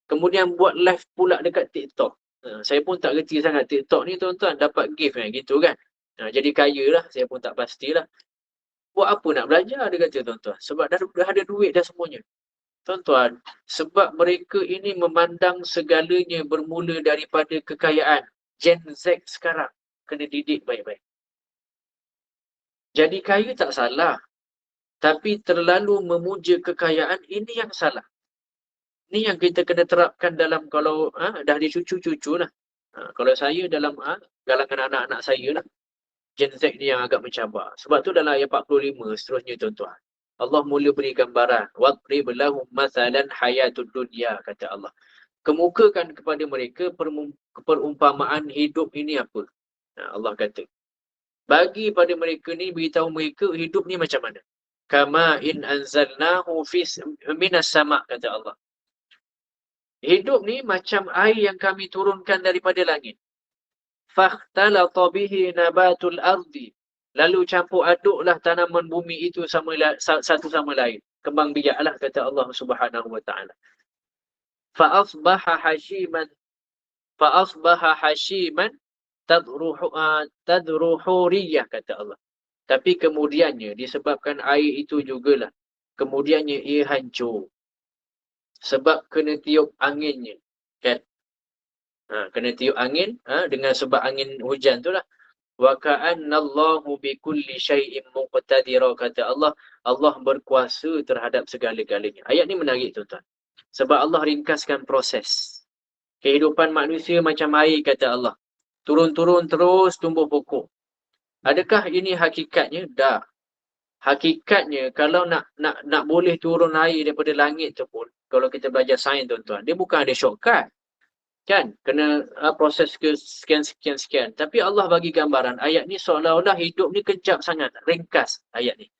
Kemudian buat live pula dekat TikTok. Saya pun tak kerti sangat TikTok ni tuan-tuan. Dapat gift kan, gitu kan. Jadi kaya lah, saya pun tak pastilah. Buat apa nak belajar, dia kata tuan-tuan. Sebab dah ada duit dah semuanya. Tuan-tuan, sebab mereka ini memandang segalanya bermula daripada kekayaan. Gen Z sekarang kena didik baik-baik. Jadi kaya tak salah. Tapi terlalu memuja kekayaan, ini yang salah. Ini yang kita kena terapkan dalam kalau dah ada cucu-cucu lah. Kalau saya dalam galangan anak-anak saya lah. Gen Z ni yang agak mencabar. Sebab tu dalam ayat 45 seterusnya tuan-tuan. Allah mula beri gambaran. وَضْرِبْ لَهُمْ مَثَلًا حَيَاةُ الدُّنْيَا, kata Allah. Kemukakan kepada mereka perumpamaan hidup ini apa. Allah kata. Bagi pada mereka ni, beritahu mereka hidup ni macam mana. Kama in anzalnahu minas sama', kata Allah. Hidup ni macam air yang kami turunkan daripada langit. Fakhtalata bihi nabatul ardi. Lalu campur aduklah tanaman bumi itu satu sama lain. Kembang biaklah, kata Allah Subhanahu wa taala. Fa'asbaha hashiman tadruhu riyah, kata Allah. Tapi kemudiannya disebabkan air itu jugalah. Kemudiannya ia hancur. Sebab kena tiup anginnya. Kan? Kena tiup angin dengan sebab angin hujan tu lah. Wa ka'annallahu bikulli syai'in muqtadira, kata Allah. Allah berkuasa terhadap segala-galanya. Ayat ni menarik tuan-tuan. Sebab Allah ringkaskan proses. Kehidupan manusia macam air, kata Allah. Turun-turun terus tumbuh pokok. Adakah ini hakikatnya? Dah. Hakikatnya kalau nak boleh turun air daripada langit tu pun, kalau kita belajar sains tuan-tuan, dia bukan ada shortcut. Kan? Kena proses ke sekian. Tapi Allah bagi gambaran. Ayat ni seolah-olah hidup ni kejap sangat. Ringkas ayat ni.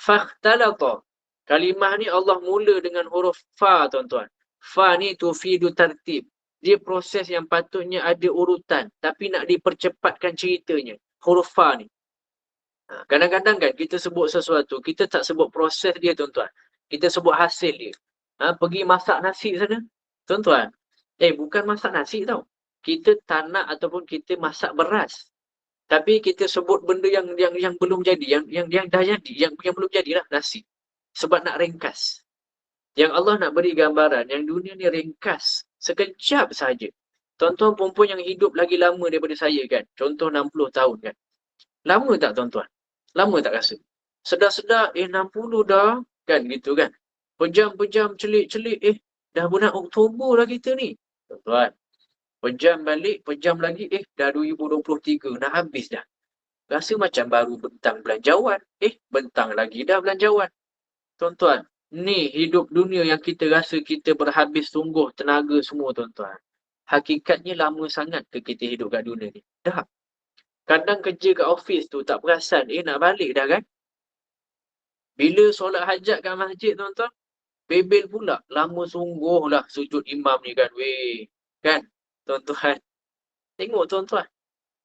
Fakhtalata. Kalimah ni Allah mula dengan huruf fa tuan-tuan. Fa ni tufidu tartib. Dia proses yang patutnya ada urutan. Tapi nak dipercepatkan ceritanya. Huruf fa ni. Kadang-kadang kan kita sebut sesuatu. Kita tak sebut proses dia tuan-tuan. Kita sebut hasil dia. Pergi masak nasi sana. Tuan-tuan. Bukan masak nasi tau. Kita tak nak ataupun kita masak beras. Tapi kita sebut benda yang belum jadi, yang dah jadi, yang belum jadilah nasi. Sebab nak ringkas. Yang Allah nak beri gambaran, yang dunia ni ringkas. Sekejap saja. Tuan-tuan perempuan yang hidup lagi lama daripada saya kan. Contoh 60 tahun kan. Lama tak tuan-tuan? Lama tak rasa? Sedar-sedar, 60 dah. Kan gitu kan. Pejam-pejam, celik-celik, dah bulan Oktober lah kita ni. Tuan-tuan, Pejam balik, pejam lagi, dah 2023, nak habis dah. Rasa macam baru bentang belanjawan. Bentang lagi dah belanjawan. Tuan-tuan, ni hidup dunia yang kita rasa kita berhabis sungguh tenaga semua, tuan-tuan. Hakikatnya lama sangat ke kita hidup kat dunia ni? Dah. Kadang kerja kat office tu tak perasan, nak balik dah kan? Bila solat hajat kat masjid, tuan-tuan, bebel pula. Lama sungguh lah sujud imam ni kan, weh. Kan? Tuan-tuan. Tengok, tuan-tuan.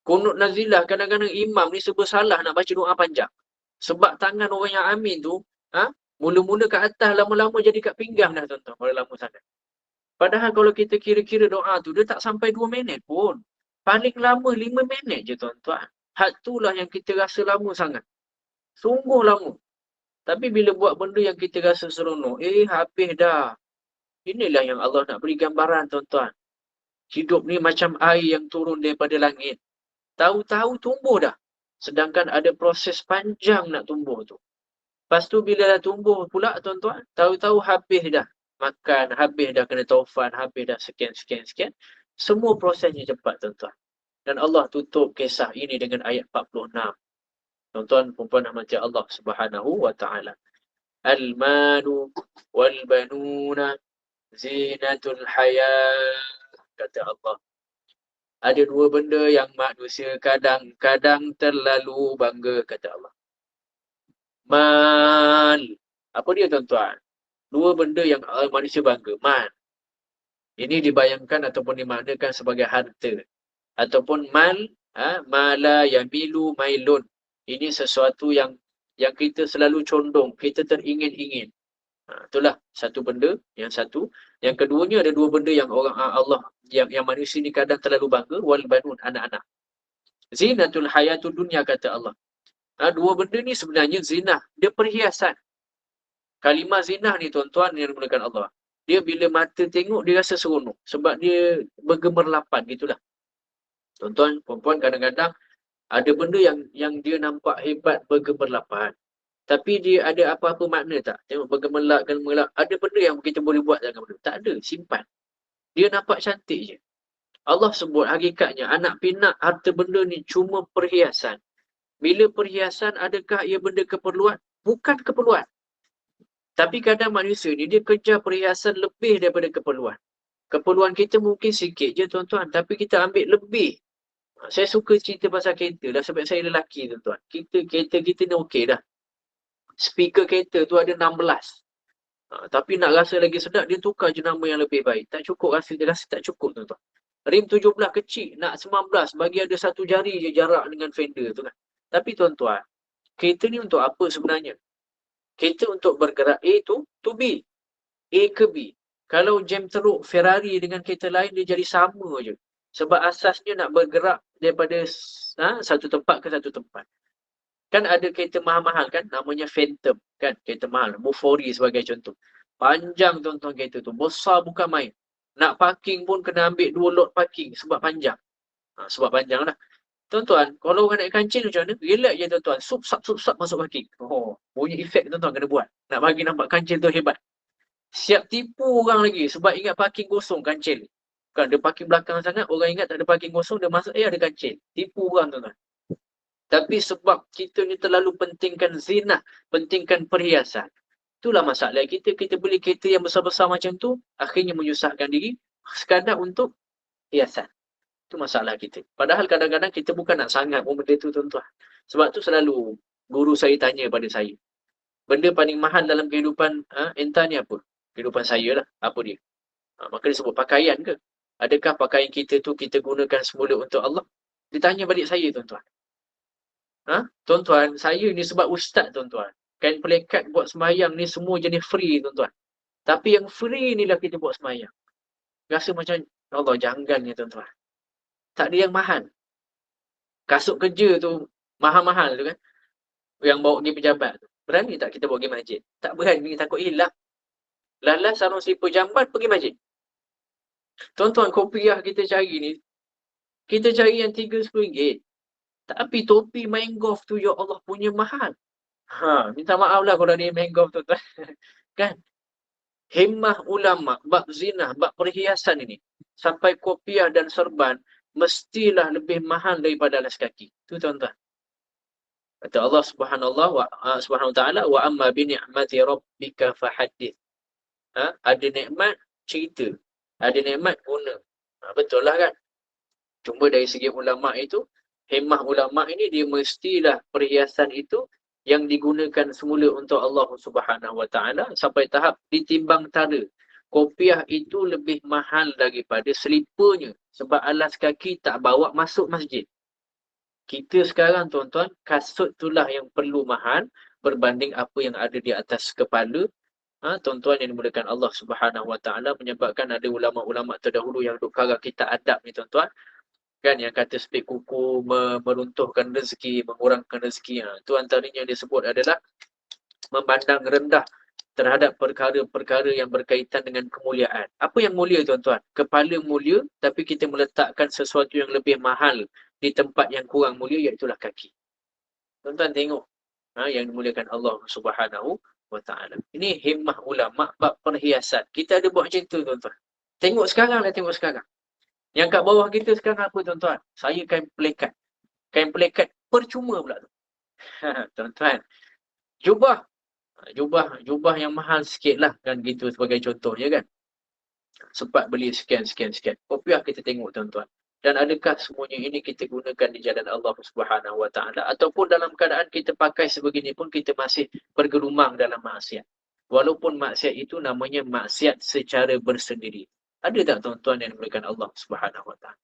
Kunut nazilah, kadang-kadang imam ni serba salah nak baca doa panjang. Sebab tangan orang yang amin tu, mula-mula kat atas, lama-lama jadi kat pinggang dah, tuan-tuan. Kalau lama sangat. Padahal kalau kita kira-kira doa tu, dia tak sampai 2 minit pun. Paling lama 5 minit je, tuan-tuan. Hak itulah yang kita rasa lama sangat. Sungguh lama. Tapi bila buat benda yang kita rasa seronok, habis dah. Inilah yang Allah nak beri gambaran, tuan-tuan. Hidup ni macam air yang turun daripada langit. Tahu-tahu tumbuh dah. Sedangkan ada proses panjang nak tumbuh tu. Lepas tu bila dah tumbuh pula, tuan-tuan, tahu-tahu habis dah. Makan, habis dah kena taufan, habis dah sekian. Semua prosesnya cepat, tuan-tuan. Dan Allah tutup kisah ini dengan ayat 46. Tuan-tuan, perempuan rahmati Allah Subhanahu wa ta'ala. Al-malu wal-banuna zinatul hayat. Kata Allah. Ada 2 benda yang manusia kadang-kadang terlalu bangga, kata Allah. Mal. Apa dia, tuan-tuan? 2 benda yang manusia bangga. Mal. Ini dibayangkan ataupun dimaknakan sebagai harta. Ataupun mal, mala yamilu mailun. Ini sesuatu yang kita selalu condong, kita teringin-ingin. Itulah satu benda, yang satu. Yang keduanya ada 2 benda yang orang Allah, yang manusia ni kadang terlalu bangga, wal banun, anak-anak. Zinatul hayatud dunya, kata Allah. 2 benda ni sebenarnya zinah, dia perhiasan. Kalimah zinah ni, tuan-tuan, yang digunakan Allah. Dia bila mata tengok, dia rasa seronok. Sebab dia bergemerlapan, gitulah. Tuan-tuan, perempuan kadang-kadang ada benda yang dia nampak hebat, bergemerlapan. Tapi dia ada apa-apa makna tak? Tengok bergemerlap. Ada benda yang kita boleh buat dengan benda? Tak ada, simpan. Dia nampak cantik je. Allah sebut hakikatnya, anak pinak harta benda ni cuma perhiasan. Bila perhiasan, adakah ia benda keperluan? Bukan keperluan. Tapi kadang manusia ni, dia kejar perhiasan lebih daripada keperluan. Keperluan kita mungkin sikit je, tuan-tuan. Tapi kita ambil lebih. Saya suka cerita pasal kereta lah, sebab saya lelaki, tuan-tuan. Kereta kita ni okey dah. Speaker kereta tu ada 16. Tapi nak rasa lagi sedap, dia tukar je nama yang lebih baik. Tak cukup rasa, dia rasa tak cukup, tuan-tuan. Rim 17 kecil, nak 19, bagi ada 1 jari je jarak dengan fender tu kan. Tapi tuan-tuan, kereta ni untuk apa sebenarnya? Kereta untuk bergerak A to B. A ke B. Kalau jam teruk Ferrari dengan kereta lain, dia jadi sama je. Sebab asasnya nak bergerak daripada satu tempat ke satu tempat. Kan ada kereta mahal-mahal kan, namanya Phantom kan, kereta mahal, Bufori sebagai contoh. Panjang, tuan-tuan, kereta tu, besar bukan main. Nak parking pun kena ambil 2 lot parking sebab panjang. Sebab panjang lah. Tuan-tuan, kalau orang naik kancil macam mana? Relax je, tuan-tuan. Sup-sap masuk parking. Bunyi efek, tuan-tuan, kena buat. Nak bagi nampak kancil tu hebat. Siap tipu orang lagi sebab ingat parking kosong kancil. Kan dia parking belakang sangat, orang ingat tak ada parking kosong, dia masuk, ada kancil. Tipu orang, tuan-tuan. Tapi sebab kita ni terlalu pentingkan zinah, pentingkan perhiasan. Itulah masalah kita. Kita beli kereta yang besar-besar macam tu, akhirnya menyusahkan diri sekadar untuk hiasan. Itu masalah kita. Padahal kadang-kadang kita bukan nak sangat pun benda tu, tuan-tuan. Sebab tu selalu guru saya tanya pada saya, benda paling mahal dalam kehidupan entah ni apa? Kehidupan saya lah. Apa dia? Maka dia sebut pakaian ke? Adakah pakaian kita tu kita gunakan semula untuk Allah? Dia tanya balik saya, tuan-tuan. Tuan-tuan, saya ni sebab ustaz, tuan-tuan. Kain pelekat buat sembahyang ni semua jenis free, tuan-tuan. Tapi yang free ni lah kita buat sembahyang. Rasa macam, Allah, janggal ni, tuan-tuan. Tak ada yang mahal. Kasut kerja tu, mahal-mahal tu kan. Yang bawa pergi pejabat tu. Berani tak kita bawa pergi masjid? Tak berani, takut hilang. Lalas sarung selipar jambat pergi masjid. Tuan-tuan, kopiah kita cari ni, kita cari yang RM3-10. Tapi topi main golf tu, ya Allah, punya mahal. Minta maaf lah kalau dia main golf, tuan-tuan. Kan? Himmah ulama, bab zinah, bab perhiasan ini. sampai kopiah dan serban mestilah lebih mahal daripada alas kaki. Itu tuan-tuan. Kata Allah Subhanahu wa taala, wa amma bi ni'mati rabbika fahaddits. Ada nikmat cerita, ada nikmat guna. Betul lah kan? Cuma dari segi ulama itu, hemah ulama ini dia mestilah perhiasan itu yang digunakan semula untuk Allah Subhanahu wa taala sampai tahap ditimbang tara. Kopiah itu lebih mahal daripada selipernya sebab alas kaki tak bawa masuk masjid. Kita sekarang tuan-tuan, kasut itulah yang perlu mahal berbanding apa yang ada di atas kepala. Tuan-tuan yang dimuliakan Allah Subhanahu wa taala, menyebabkan ada ulama-ulama terdahulu yang duk karang kitab adab ni tuan-tuan. Kan yang kata spek kuku meruntuhkan rezeki, mengurangkan rezeki. Itu antaranya yang disebut adalah memandang rendah terhadap perkara-perkara yang berkaitan dengan kemuliaan. Apa yang mulia tuan-tuan? Kepala mulia tapi kita meletakkan sesuatu yang lebih mahal di tempat yang kurang mulia, iaitulah kaki. Tuan-tuan tengok yang dimuliakan Allah Subhanahu wa taala. Ini himmah ulama bab perhiasan. Kita ada buat macam tu tuan-tuan. Tengok sekarang. Yang kat bawah kita sekarang apa tuan-tuan? Saya kain pelikat. Kain pelikat percuma pula tu. Tuan-tuan. Jubah yang mahal sikit lah kan gitu sebagai contohnya kan. Sempat beli sekian. Kopiah kita tengok tuan-tuan. Dan adakah semuanya ini kita gunakan di jalan Allah Subhanahu wa taala ataupun dalam keadaan kita pakai sebegini pun kita masih bergerumang dalam maksiat. Walaupun maksiat itu namanya maksiat secara bersendiri. Ada tak tuan-tuan yang dimuliakan Allah Subhanahu wa taala?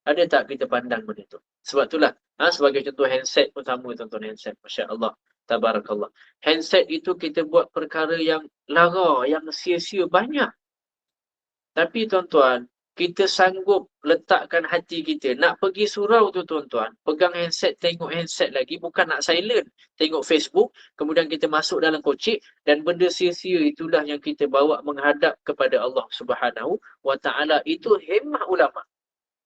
Ada tak kita pandang benda itu? Sebab itulah sebagai contoh handset utama tuan-tuan, handset. Masya-Allah. Tabarakallah. Handset itu kita buat perkara yang lara, yang sia-sia banyak. Tapi tuan-tuan, kita sanggup letakkan hati kita. Nak pergi surau tu tuan-tuan, pegang handset, tengok handset lagi, bukan nak silent. Tengok Facebook, kemudian kita masuk dalam kocik dan benda sia-sia itulah yang kita bawa menghadap kepada Allah Subhanahu wa taala. Itu hemah ulama.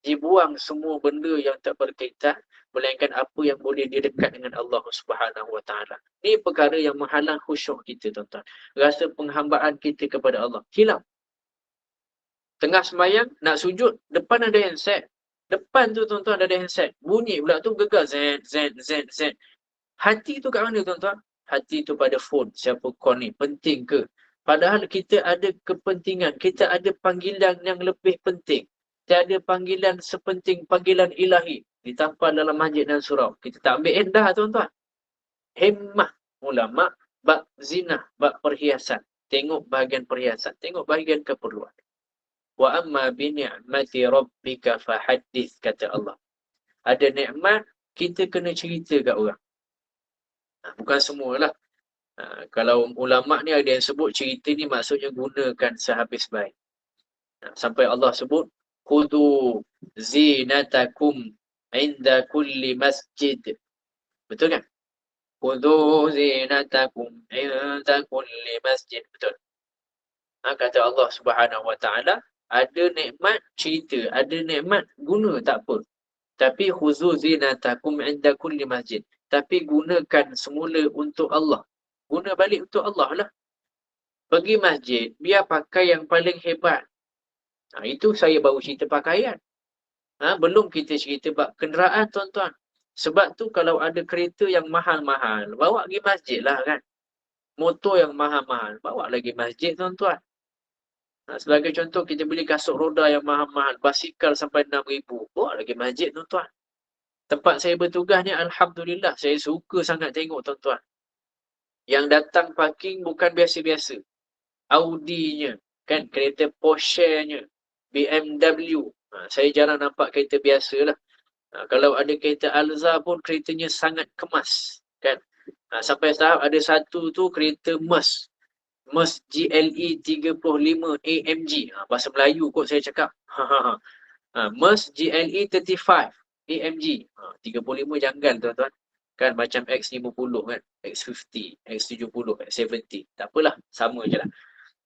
Dibuang semua benda yang tak berkaitan, melainkan apa yang boleh didekat dengan Allah Subhanahu wa taala. Ini perkara yang menghalang khusyuk kita tuan-tuan. Rasa penghambaan kita kepada Allah hilang. Tengah sembahyang, nak sujud, depan ada handset. Depan tu tuan-tuan ada handset. Bunyi pula tu gegar. Z. Hati tu kat mana tuan-tuan? Hati tu pada phone. Siapa call ni? Penting ke? Padahal kita ada kepentingan. Kita ada panggilan yang lebih penting. Tiada panggilan sepenting panggilan ilahi. Ditampal dalam masjid dan surau. Kita tak ambil endah tuan-tuan. Himmah ulama' bab zina, bab perhiasan. Tengok bahagian perhiasan. Tengok bahagian keperluan. Wa amma bi ni'mati rabbika fahaddits, kata Allah. Ada nikmat, kita kena cerita kat orang. Bukan semualah. Kalau ulama' ni ada yang sebut cerita ni maksudnya gunakan sehabis baik. Sampai Allah sebut, khudhu zinatakum inda kulli masjid. Betul kan? Khudhu zinatakum inda kulli masjid. Betul. Kata Allah Subhanahu wa taala, ada nikmat cerita, ada nikmat guna tak apa. Tapi khuzu zinatakum inda kulli masjid. Tapi gunakan semula untuk Allah. Guna balik untuk Allah lah. Pergi masjid, biar pakai yang paling hebat. Itu saya baru cerita pakaian. Belum kita cerita bab kenderaan tuan-tuan. Sebab tu kalau ada kereta yang mahal-mahal, bawa pergi masjid lah kan. Motor yang mahal-mahal, bawa lagi masjid tuan-tuan. Sebagai contoh, kita beli kasut roda yang mahal-mahal, basikal sampai 6,000. Bawa lagi masjid tuan-tuan. Tempat saya bertugas ni, alhamdulillah, saya suka sangat tengok tuan-tuan. Yang datang parking bukan biasa-biasa. Audi-nya, kan, kereta Porsche-nya, BMW. Saya jarang nampak kereta biasa lah. Kalau ada kereta Alza pun keretanya sangat kemas. Kan? Sampai tahap ada satu tu kereta Merc GLE 35 AMG. Bahasa Melayu kot saya cakap. Merc GLE 35 AMG. 35 janggal tuan-tuan. Kan macam X50 kan. X50, X70, X70. Tak apalah, sama je lah.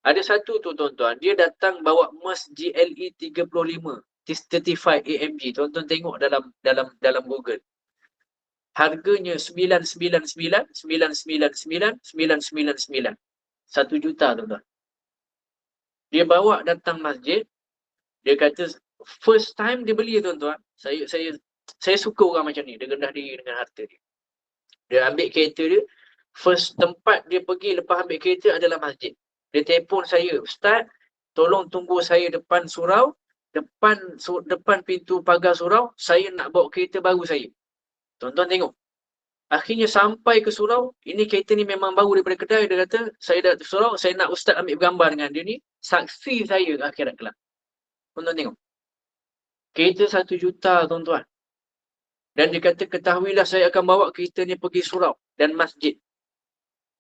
Ada satu tu tuan-tuan, dia datang bawa Merc GLE 35 AMG. Tuan-tuan tengok dalam Google. Harganya 999,999,999. 1 juta tuan-tuan. Dia bawa datang masjid, Dia kata first time dia beli tuan-tuan, saya suka orang macam ni, dia rendah diri dengan harta dia. Dia ambil kereta dia, first tempat dia pergi lepas ambil kereta adalah masjid. Dia telefon saya, "Ustaz, tolong tunggu saya depan surau, depan pintu pagar surau, saya nak bawa kereta baru saya." Tuan-tuan tengok. Akhirnya sampai ke surau, ini kereta ni memang baru daripada kedai, dia kata, "Saya dah ke surau, saya nak Ustaz ambil bergambar dengan dia ni, saksi saya ke akhirat kelak." Tuan-tuan tengok. Kereta 1 juta tuan-tuan. Dan dia kata, "Ketahuilah saya akan bawa kereta ni pergi surau dan masjid.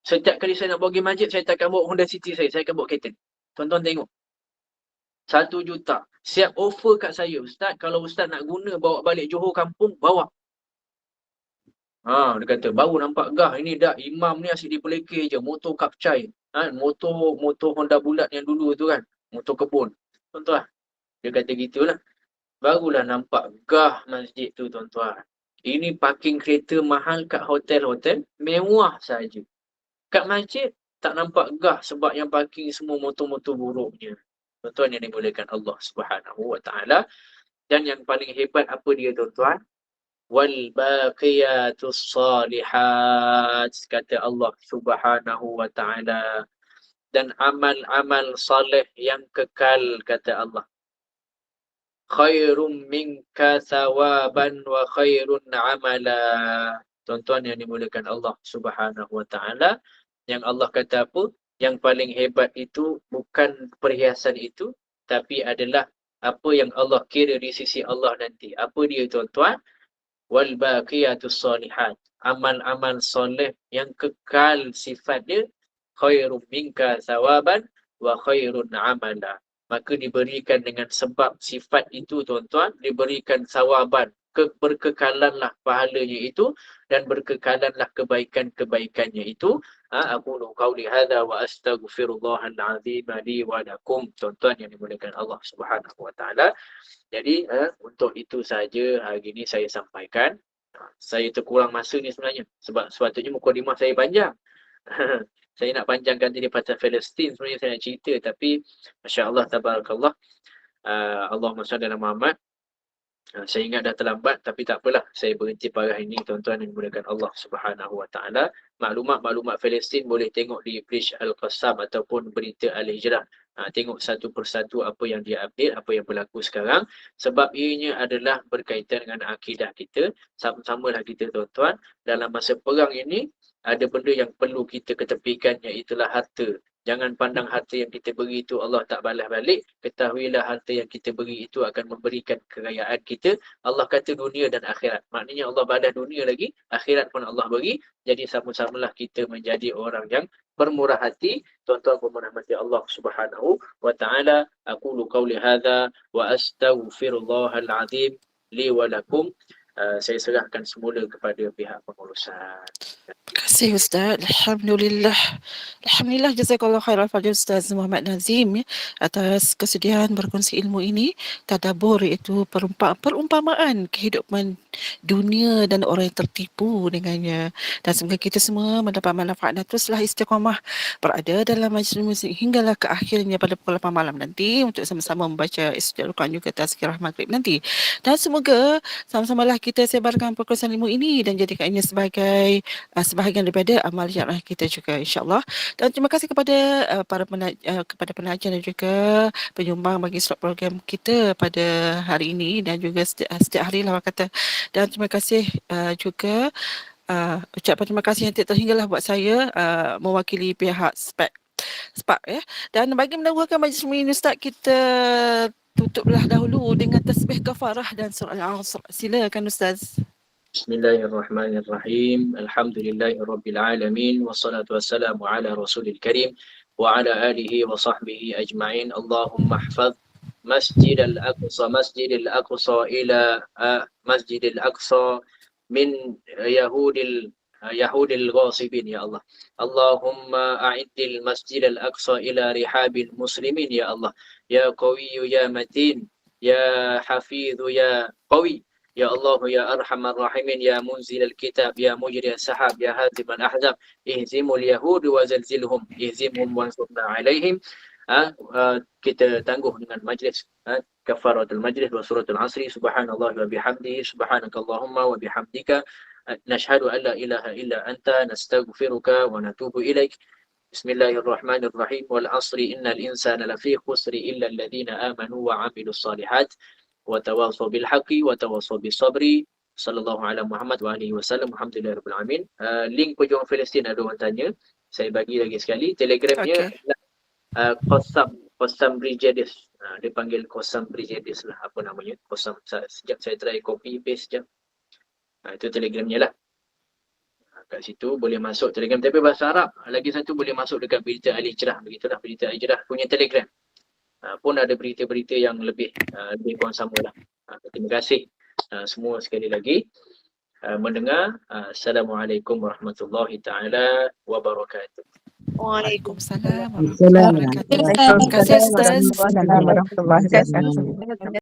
Setiap kali saya nak bawa pergi masjid, saya tak akan bawa Honda City saya akan bawa kereta ni." Tuan-tuan tengok. 1 juta. Siap offer kat saya, "Ustaz, kalau Ustaz nak guna bawa balik Johor kampung, bawa." Dia kata, "Baru nampak gah. Ini dah imam ni asyik dipelekeh je. Motor kapcai. Motor Honda Bulat yang dulu tu kan. Motor kebun." Tuan-tuan. Dia kata gitulah. Barulah nampak gah masjid tu tuan-tuan. Ini parking kereta mahal kat hotel-hotel, mewah saja. Kat masjid, tak nampak gah sebab yang parking semua motor-motor buruknya. Tuan-tuan yang dimuliakan Allah Subhanahu Wa Taala. Dan yang paling hebat apa dia tuan-tuan? Wal baqiyatus salihat, kata Allah Subhanahu Wa Taala. Dan amal-amal saleh yang kekal, kata Allah. Khairum minka thawaban wa khairun amala. Tuan-tuan yang dimuliakan Allah Subhanahu Wa Taala, yang Allah kata apa? Yang paling hebat itu bukan perhiasan itu, tapi adalah apa yang Allah kira di sisi Allah nanti. Apa dia tuan-tuan? Wal baqiyatus salihat. Amal-amal soleh yang kekal sifat dia. Khairum minka thawaban wa khairun amala. Maka diberikan dengan sebab sifat itu tuan-tuan, diberikan sawaban, berkekalanlah pahalanya itu dan berkekalanlah kebaikan-kebaikannya itu. Aku qauli hadza wa astaghfirullahal azim li wa lakum. Tuan-tuan yang dimuliakan Allah Subhanahu Wa Taala. Jadi untuk itu saja hari ini saya sampaikan. Saya terkurang masa ni sebenarnya sebab sepatutnya mukadimah saya panjang. Saya nak panjangkan tadi pasal Palestin sebenarnya saya nak cerita, tapi masya-Allah tabarakallah, Allahumma salli ala Muhammad. Saya ingat dah terlambat, tapi tak apalah. Saya berhenti pada hari ini tuan-tuan yang dimuliakan Allah Subhanahu Wa Taala. Maklumat-maklumat Palestin boleh tengok di page Al-Qassam ataupun berita Al-Hijrah. Tengok satu persatu apa yang dia update, apa yang berlaku sekarang. Sebab ianya adalah berkaitan dengan akidah kita. Sama-samalah kita tuan-tuan. Dalam masa perang ini, ada benda yang perlu kita ketepikan, iaitulah harta. Jangan pandang harta yang kita beri itu Allah tak balas balik. Ketahuilah harta yang kita beri itu akan memberikan kekayaan kita. Allah kata dunia dan akhirat. Maknanya Allah balas dunia lagi, akhirat pun Allah beri. Jadi sama-samalah kita menjadi orang yang bermurah hati. Tuan-tuan bermurah hati Allah Subhanahu Wa Taala. Aqulu qawli hadza wa astaghfirullahal azim li wa lakum. Saya serahkan semula kepada pihak pengurusan. Terima kasih Ustaz. Alhamdulillah. Alhamdulillah, jazakallah khairan fadil Ustaz Muhammad Nazim atas kesediaan berkongsi ilmu ini. Tadabbur iaitu perumpamaan kehidupan dunia dan orang yang tertipu dengannya. Dan semoga kita semua mendapat manfaat dan teruslah istiqamah berada dalam majlis musik hinggalah ke akhirnya pada pukul 8 malam nanti untuk sama-sama membaca Istiqlal Quran juga tazkirah maghrib nanti. Dan semoga sama-samalah kita sebarkan perkongsian ilmu ini dan jadikannya sebagai sebahagian daripada amal jariah kita juga insya-Allah. Dan terima kasih kepada kepada penaja dan juga penyumbang bagi slot program kita pada hari ini dan juga setiap hari lah kata. Dan terima kasih juga ucapan terima kasih yang terhinggalah buat saya mewakili pihak SPAC ya. Dan bagi mendahulukan majlis ini Ustaz, kita tutuplah dahulu dengan tasbih kafarah dan surah Al-Asr. Silakan Ustaz. Bismillahirrahmanirrahim. Alhamdulillahirabbil alamin wassalatu wassalamu ala rasulil karim wa ala alihi wa sahbihi ajma'in. Allahumma ihfaz Masjidil Aqsa ila Masjidil Aqsa min Yahudil ghasibin ya Allah. Allahumma a'iddil Masjidil Aqsa ila rihabil muslimin ya Allah. Ya qawiyyu ya matin ya hafidhu ya qawi. Ya Allah, ya Arhamar Rahimin, ya Munzilal Kitab, ya Mujri As-Sahab, ya Hatiman Ahzab, ihzimul Yahudi wa zalzilhum, ihzimhum wansurna alaihim. kita tangguh dengan majlis kafaratul majlis wa suratul asri, subhanallah wa bihamdihi, subhanakallahumma wa bihamdika, nashhadu an la ilaha illa anta, nastaghfiruka wa natubu ilaik. Bismillahirrahmanirrahim. Wal asri innal insana lafi khusri illa alladhina amanu wa amilus salihat wa tawassaw bil haqqi wa tawassaw bis sabri. Sallallahu ala Muhammad wa alihi wasallam. Alhamdulillahirabbil alamin. Link pejuang Palestin ada orang tanya. Saya bagi lagi sekali. Telegramnya Qassam Brigadiers. Dia panggil Qassam Brigadiers lah, apa namanya. Qassam. Sekejap saya try copy paste sekejap. Itu telegramnya lah. Kat situ boleh masuk telegram, tapi bahasa Arab. Lagi satu boleh masuk dekat berita Al Hijrah. Begitulah berita Al Hijrah punya telegram. Pun ada berita-berita yang lebih kurang sama lah. Terima kasih semua sekali lagi mendengar. Assalamualaikum warahmatullahi taala wabarakatuh. Waalaikumsalam warahmatullahi wabarakatuh. Terima kasih Ustaz. Warahmatullahi wabarakatuh.